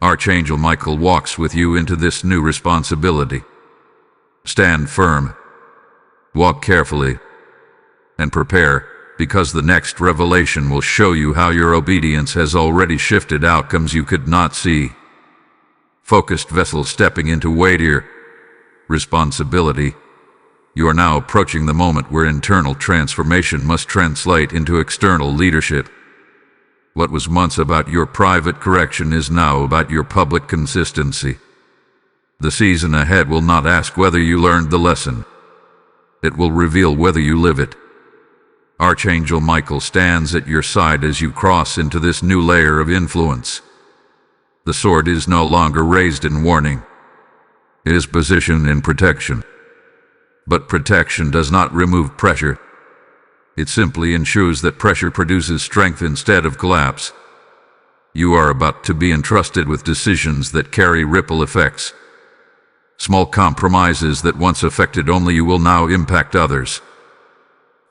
Archangel Michael walks with you into this new responsibility. Stand firm. Walk carefully. And prepare, because the next revelation will show you how your obedience has already shifted outcomes you could not see. Focused vessel stepping into weightier responsibility. You are now approaching the moment where internal transformation must translate into external leadership. What was once about your private correction is now about your public consistency. The season ahead will not ask whether you learned the lesson. It will reveal whether you live it. Archangel Michael stands at your side as you cross into this new layer of influence. The sword is no longer raised in warning. It is positioned in protection. But protection does not remove pressure. It simply ensures that pressure produces strength instead of collapse. You are about to be entrusted with decisions that carry ripple effects. Small compromises that once affected only you will now impact others.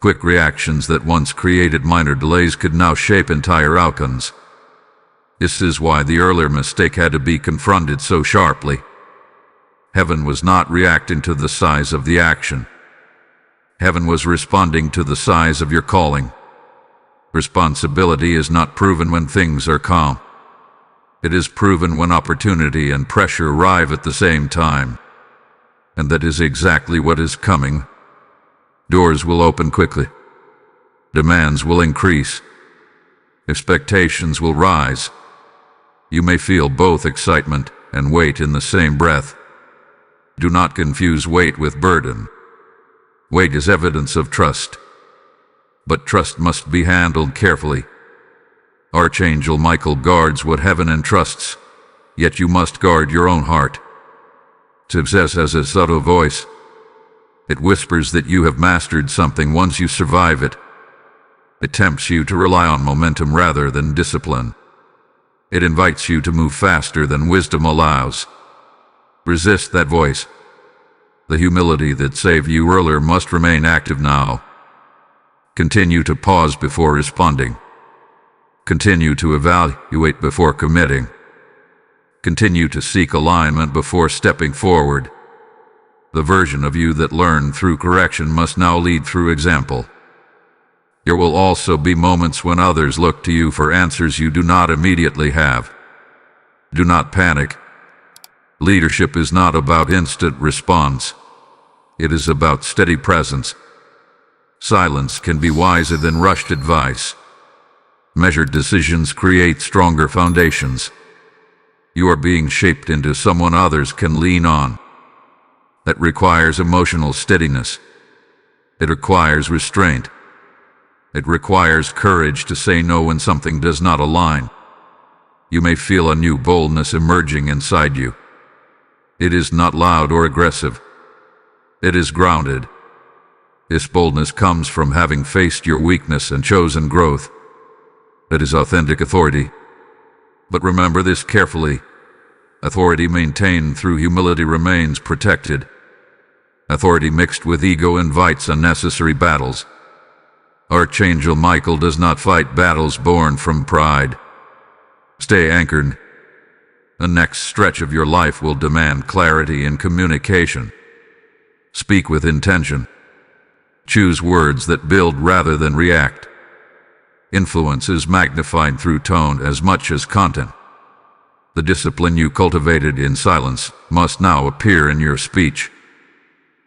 Quick reactions that once created minor delays could now shape entire outcomes. This is why the earlier mistake had to be confronted so sharply. Heaven was not reacting to the size of the action. Heaven was responding to the size of your calling. Responsibility is not proven when things are calm. It is proven when opportunity and pressure arrive at the same time. And that is exactly what is coming. Doors will open quickly. Demands will increase. Expectations will rise. You may feel both excitement and weight in the same breath. Do not confuse weight with burden. Weight is evidence of trust. But trust must be handled carefully. Archangel Michael guards what heaven entrusts, yet you must guard your own heart. Success has a subtle voice. It whispers that you have mastered something once you survive it. It tempts you to rely on momentum rather than discipline. It invites you to move faster than wisdom allows. Resist that voice. The humility that saved you earlier must remain active now. Continue to pause before responding. Continue to evaluate before committing. Continue to seek alignment before stepping forward. The version of you that learned through correction must now lead through example. There will also be moments when others look to you for answers you do not immediately have. Do not panic. Leadership is not about instant response. It is about steady presence. Silence can be wiser than rushed advice. Measured decisions create stronger foundations. You are being shaped into someone others can lean on. That requires emotional steadiness. It requires restraint. It requires courage to say no when something does not align. You may feel a new boldness emerging inside you. It is not loud or aggressive. It is grounded. This boldness comes from having faced your weakness and chosen growth. It is authentic authority. But remember this carefully. Authority maintained through humility remains protected. Authority mixed with ego invites unnecessary battles. Archangel Michael does not fight battles born from pride. Stay anchored. The next stretch of your life will demand clarity and communication. Speak with intention. Choose words that build rather than react. Influence is magnified through tone as much as content. The discipline you cultivated in silence must now appear in your speech.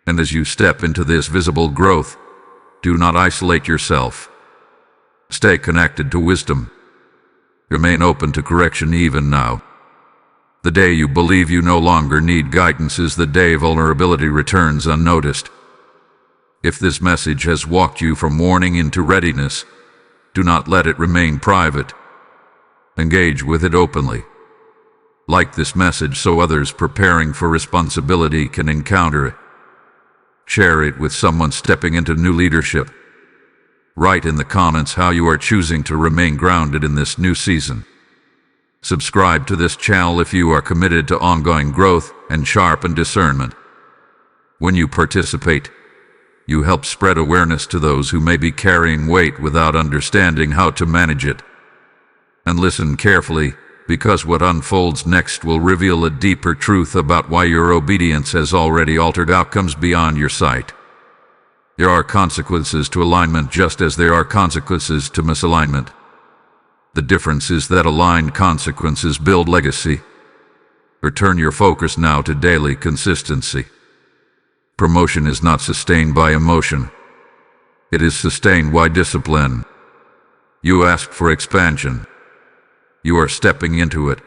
And as you step into this visible growth, do not isolate yourself. Stay connected to wisdom. Remain open to correction even now. The day you believe you no longer need guidance is the day vulnerability returns unnoticed. If this message has walked you from warning into readiness, do not let it remain private. Engage with it openly. Like this message so others preparing for responsibility can encounter it. Share it with someone stepping into new leadership. Write in the comments how you are choosing to remain grounded in this new season. Subscribe to this channel if you are committed to ongoing growth and sharpened discernment. When you participate, you help spread awareness to those who may be carrying weight without understanding how to manage it. And listen carefully, because what unfolds next will reveal a deeper truth about why your obedience has already altered outcomes beyond your sight. There are consequences to alignment just as there are consequences to misalignment. The difference is that aligned consequences build legacy. Return your focus now to daily consistency. Promotion is not sustained by emotion. It is sustained by discipline. You ask for expansion. You are stepping into it.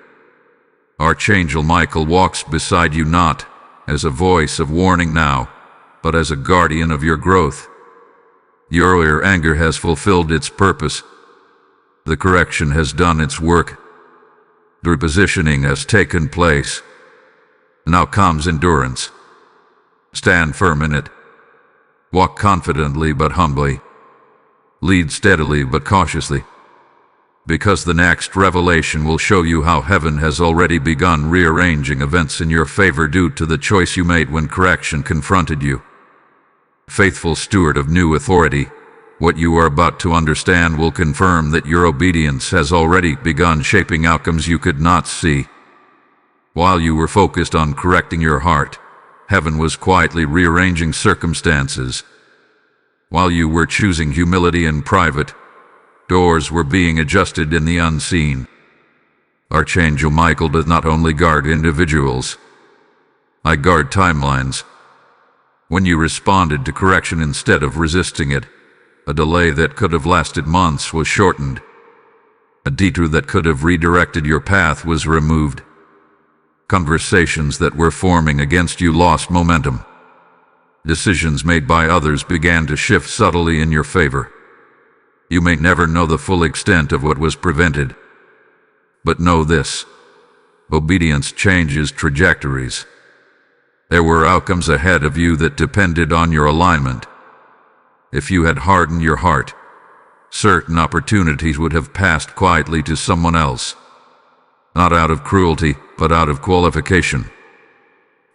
Archangel Michael walks beside you not as a voice of warning now, but as a guardian of your growth. Your earlier anger has fulfilled its purpose. The correction has done its work. The repositioning has taken place. Now comes endurance. Stand firm in it. Walk confidently but humbly. Lead steadily but cautiously. Because the next revelation will show you how heaven has already begun rearranging events in your favor due to the choice you made when correction confronted you. Faithful steward of new authority, what you are about to understand will confirm that your obedience has already begun shaping outcomes you could not see. While you were focused on correcting your heart, heaven was quietly rearranging circumstances. While you were choosing humility in private, doors were being adjusted in the unseen. Archangel Michael does not only guard individuals. I guard timelines. When you responded to correction instead of resisting it, a delay that could have lasted months was shortened. A detour that could have redirected your path was removed. Conversations that were forming against you lost momentum. Decisions made by others began to shift subtly in your favor. You may never know the full extent of what was prevented. But know this: obedience changes trajectories. There were outcomes ahead of you that depended on your alignment. If you had hardened your heart, certain opportunities would have passed quietly to someone else. Not out of cruelty, but out of qualification.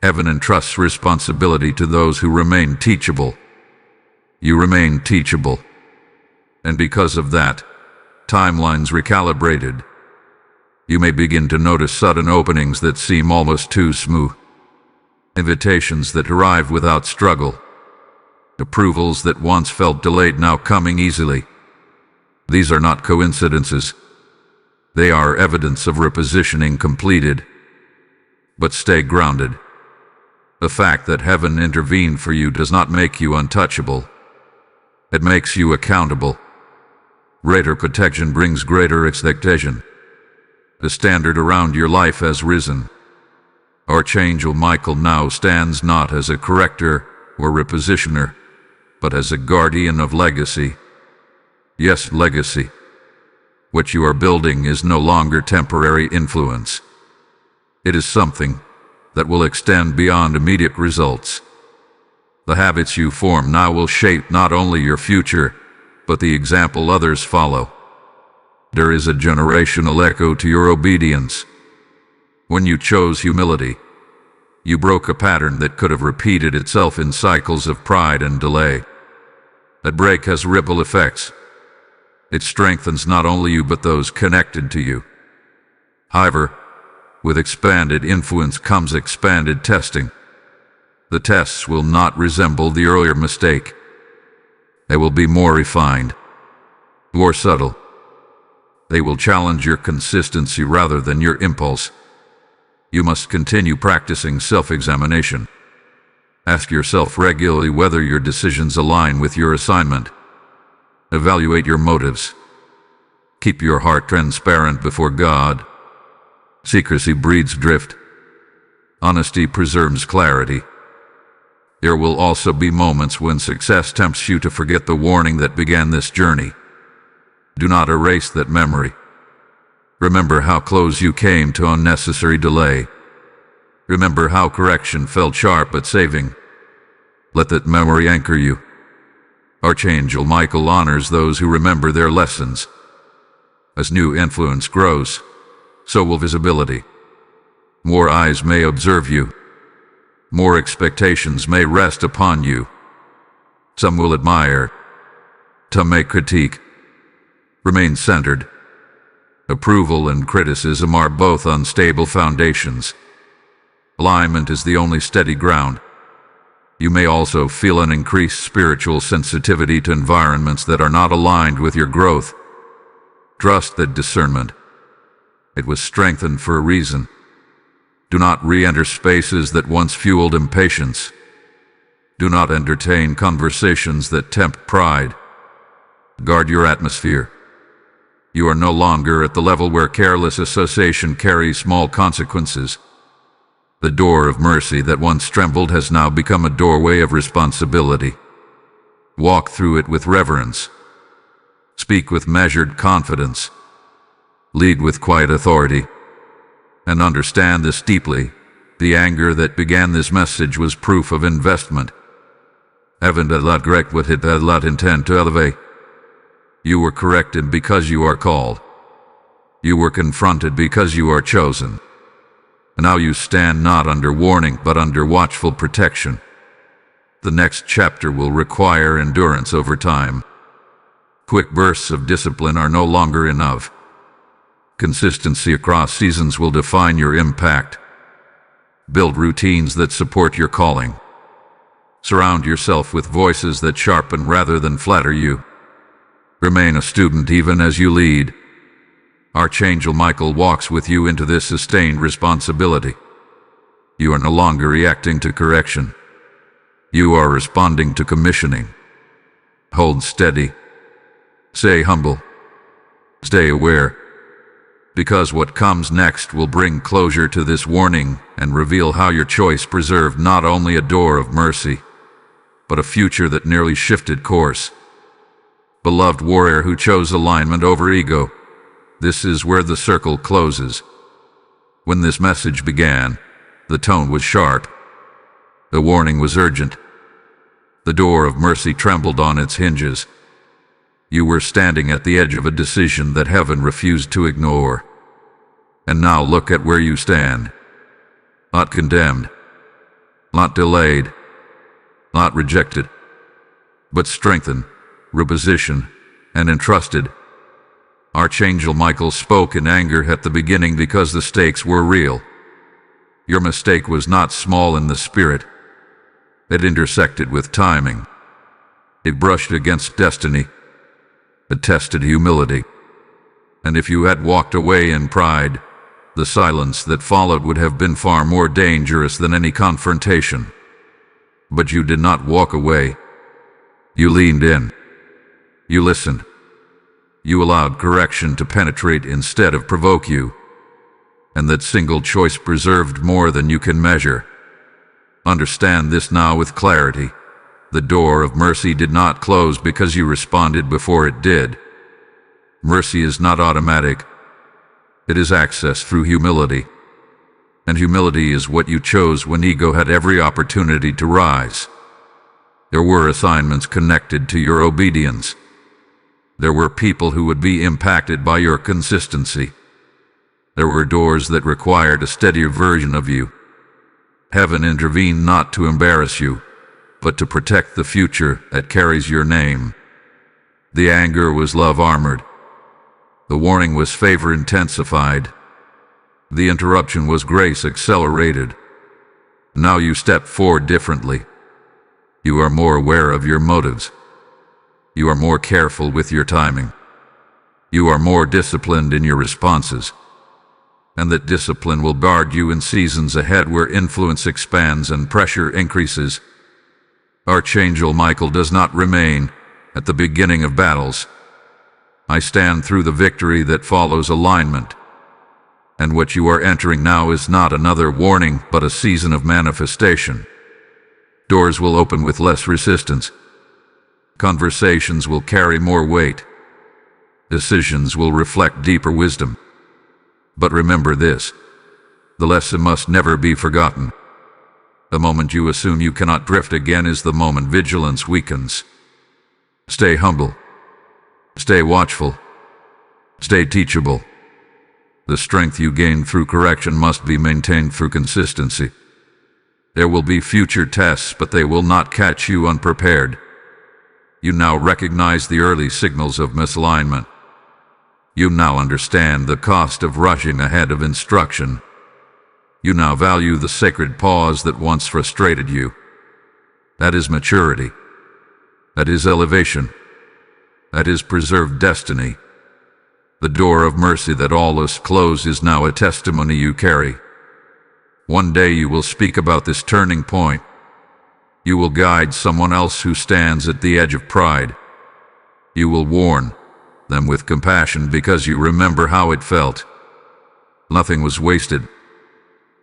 Heaven entrusts responsibility to those who remain teachable. You remain teachable. And because of that, timelines recalibrated. You may begin to notice sudden openings that seem almost too smooth. Invitations that arrive without struggle. Approvals that once felt delayed now coming easily. These are not coincidences. They are evidence of repositioning completed. But stay grounded. The fact that heaven intervened for you does not make you untouchable. It makes you accountable. Greater protection brings greater expectation. The standard around your life has risen. Archangel Michael now stands not as a corrector or repositioner, but as a guardian of legacy. Yes, legacy. What you are building is no longer temporary influence. It is something that will extend beyond immediate results. The habits you form now will shape not only your future, but the example others follow. There is a generational echo to your obedience. When you chose humility, you broke a pattern that could have repeated itself in cycles of pride and delay. That break has ripple effects. It strengthens not only you but those connected to you. However, with expanded influence comes expanded testing. The tests will not resemble the earlier mistake. They will be more refined, more subtle. They will challenge your consistency rather than your impulse. You must continue practicing self-examination. Ask yourself regularly whether your decisions align with your assignment. Evaluate your motives. Keep your heart transparent before God. Secrecy breeds drift. Honesty preserves clarity. There will also be moments when success tempts you to forget the warning that began this journey. Do not erase that memory. Remember how close you came to unnecessary delay. Remember how correction felt sharp but saving. Let that memory anchor you. Archangel Michael honors those who remember their lessons. As new influence grows, so will visibility. More eyes may observe you. More expectations may rest upon you. Some will admire. Some may critique. Remain centered. Approval and criticism are both unstable foundations. Alignment is the only steady ground. You may also feel an increased spiritual sensitivity to environments that are not aligned with your growth. Trust that discernment. It was strengthened for a reason. Do not re-enter spaces that once fueled impatience. Do not entertain conversations that tempt pride. Guard your atmosphere. You are no longer at the level where careless association carries small consequences. The door of mercy that once trembled has now become a doorway of responsibility. Walk through it with reverence. Speak with measured confidence. Lead with quiet authority. And understand this deeply. The anger that began this message was proof of investment. Heaven did not correct what it did not intend to elevate. You were corrected because you are called. You were confronted because you are chosen. Now you stand not under warning but under watchful protection. The next chapter will require endurance over time. Quick bursts of discipline are no longer enough. Consistency across seasons will define your impact. Build routines that support your calling. Surround yourself with voices that sharpen rather than flatter you. Remain a student even as you lead. Archangel Michael walks with you into this sustained responsibility. You are no longer reacting to correction. You are responding to commissioning. Hold steady. Stay humble. Stay aware. Because what comes next will bring closure to this warning and reveal how your choice preserved not only a door of mercy, but a future that nearly shifted course. Beloved warrior who chose alignment over ego, this is where the circle closes. When this message began, the tone was sharp. The warning was urgent. The door of mercy trembled on its hinges. You were standing at the edge of a decision that heaven refused to ignore. And now look at where you stand. Not condemned, not delayed, not rejected, but strengthened, repositioned, and entrusted. Archangel Michael spoke in anger at the beginning because the stakes were real. Your mistake was not small in the spirit. It intersected with timing. It brushed against destiny. It tested humility. And if you had walked away in pride, the silence that followed would have been far more dangerous than any confrontation. But you did not walk away. You leaned in. You listened. You allowed correction to penetrate instead of provoke you. And that single choice preserved more than you can measure. Understand this now with clarity. The door of mercy did not close because you responded before it did. Mercy is not automatic. It is access through humility. And humility is what you chose when ego had every opportunity to rise. There were assignments connected to your obedience. There were people who would be impacted by your consistency. There were doors that required a steadier version of you. Heaven intervened not to embarrass you, but to protect the future that carries your name. The anger was love armored. The warning was favor intensified. The interruption was grace accelerated. Now you step forward differently. You are more aware of your motives. You are more careful with your timing. You are more disciplined in your responses. And that discipline will guard you in seasons ahead where influence expands and pressure increases. Archangel Michael does not remain at the beginning of battles. I stand through the victory that follows alignment. And what you are entering now is not another warning, but a season of manifestation. Doors will open with less resistance. Conversations will carry more weight. Decisions will reflect deeper wisdom. But remember this: the lesson must never be forgotten. The moment you assume you cannot drift again is the moment vigilance weakens. Stay humble. Stay watchful. Stay teachable. The strength you gain through correction must be maintained through consistency. There will be future tests, but they will not catch you unprepared. You now recognize the early signals of misalignment. You now understand the cost of rushing ahead of instruction. You now value the sacred pause that once frustrated you. That is maturity. That is elevation. That is preserved destiny. The door of mercy that all us close is now a testimony you carry. One day you will speak about this turning point. You will guide someone else who stands at the edge of pride. You will warn them with compassion because you remember how it felt. Nothing was wasted.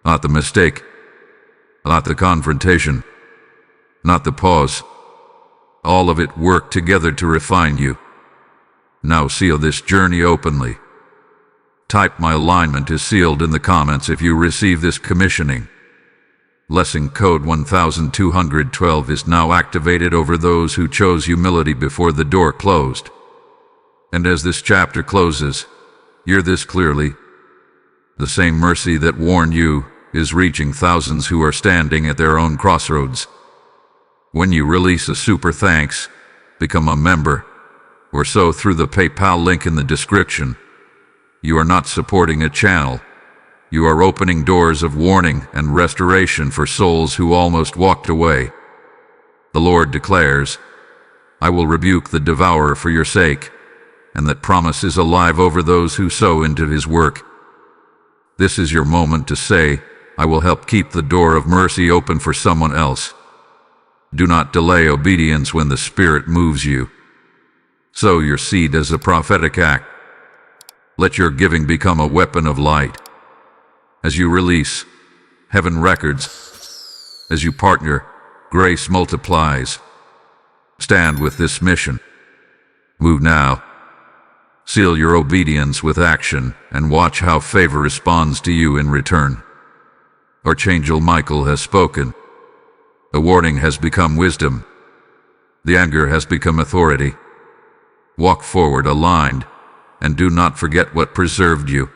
Not the mistake. Not the confrontation. Not the pause. All of it worked together to refine you. Now seal this journey openly. Type "My alignment is sealed" in the comments if you receive this commissioning. Lesson code 1212 is now activated over those who chose humility before the door closed. And as this chapter closes, hear this clearly. The same mercy that warned you is reaching thousands who are standing at their own crossroads. When you release a super thanks, become a member, or so through the PayPal link in the description, you are not supporting a channel. You are opening doors of warning and restoration for souls who almost walked away. The Lord declares, "I will rebuke the devourer for your sake," and that promise is alive over those who sow into his work. This is your moment to say, "I will help keep the door of mercy open for someone else." Do not delay obedience when the Spirit moves you. Sow your seed as a prophetic act. Let your giving become a weapon of light. As you release, heaven records. As you partner, grace multiplies. Stand with this mission. Move now. Seal your obedience with action and watch how favor responds to you in return. Archangel Michael has spoken. The warning has become wisdom. The anger has become authority. Walk forward aligned, and do not forget what preserved you.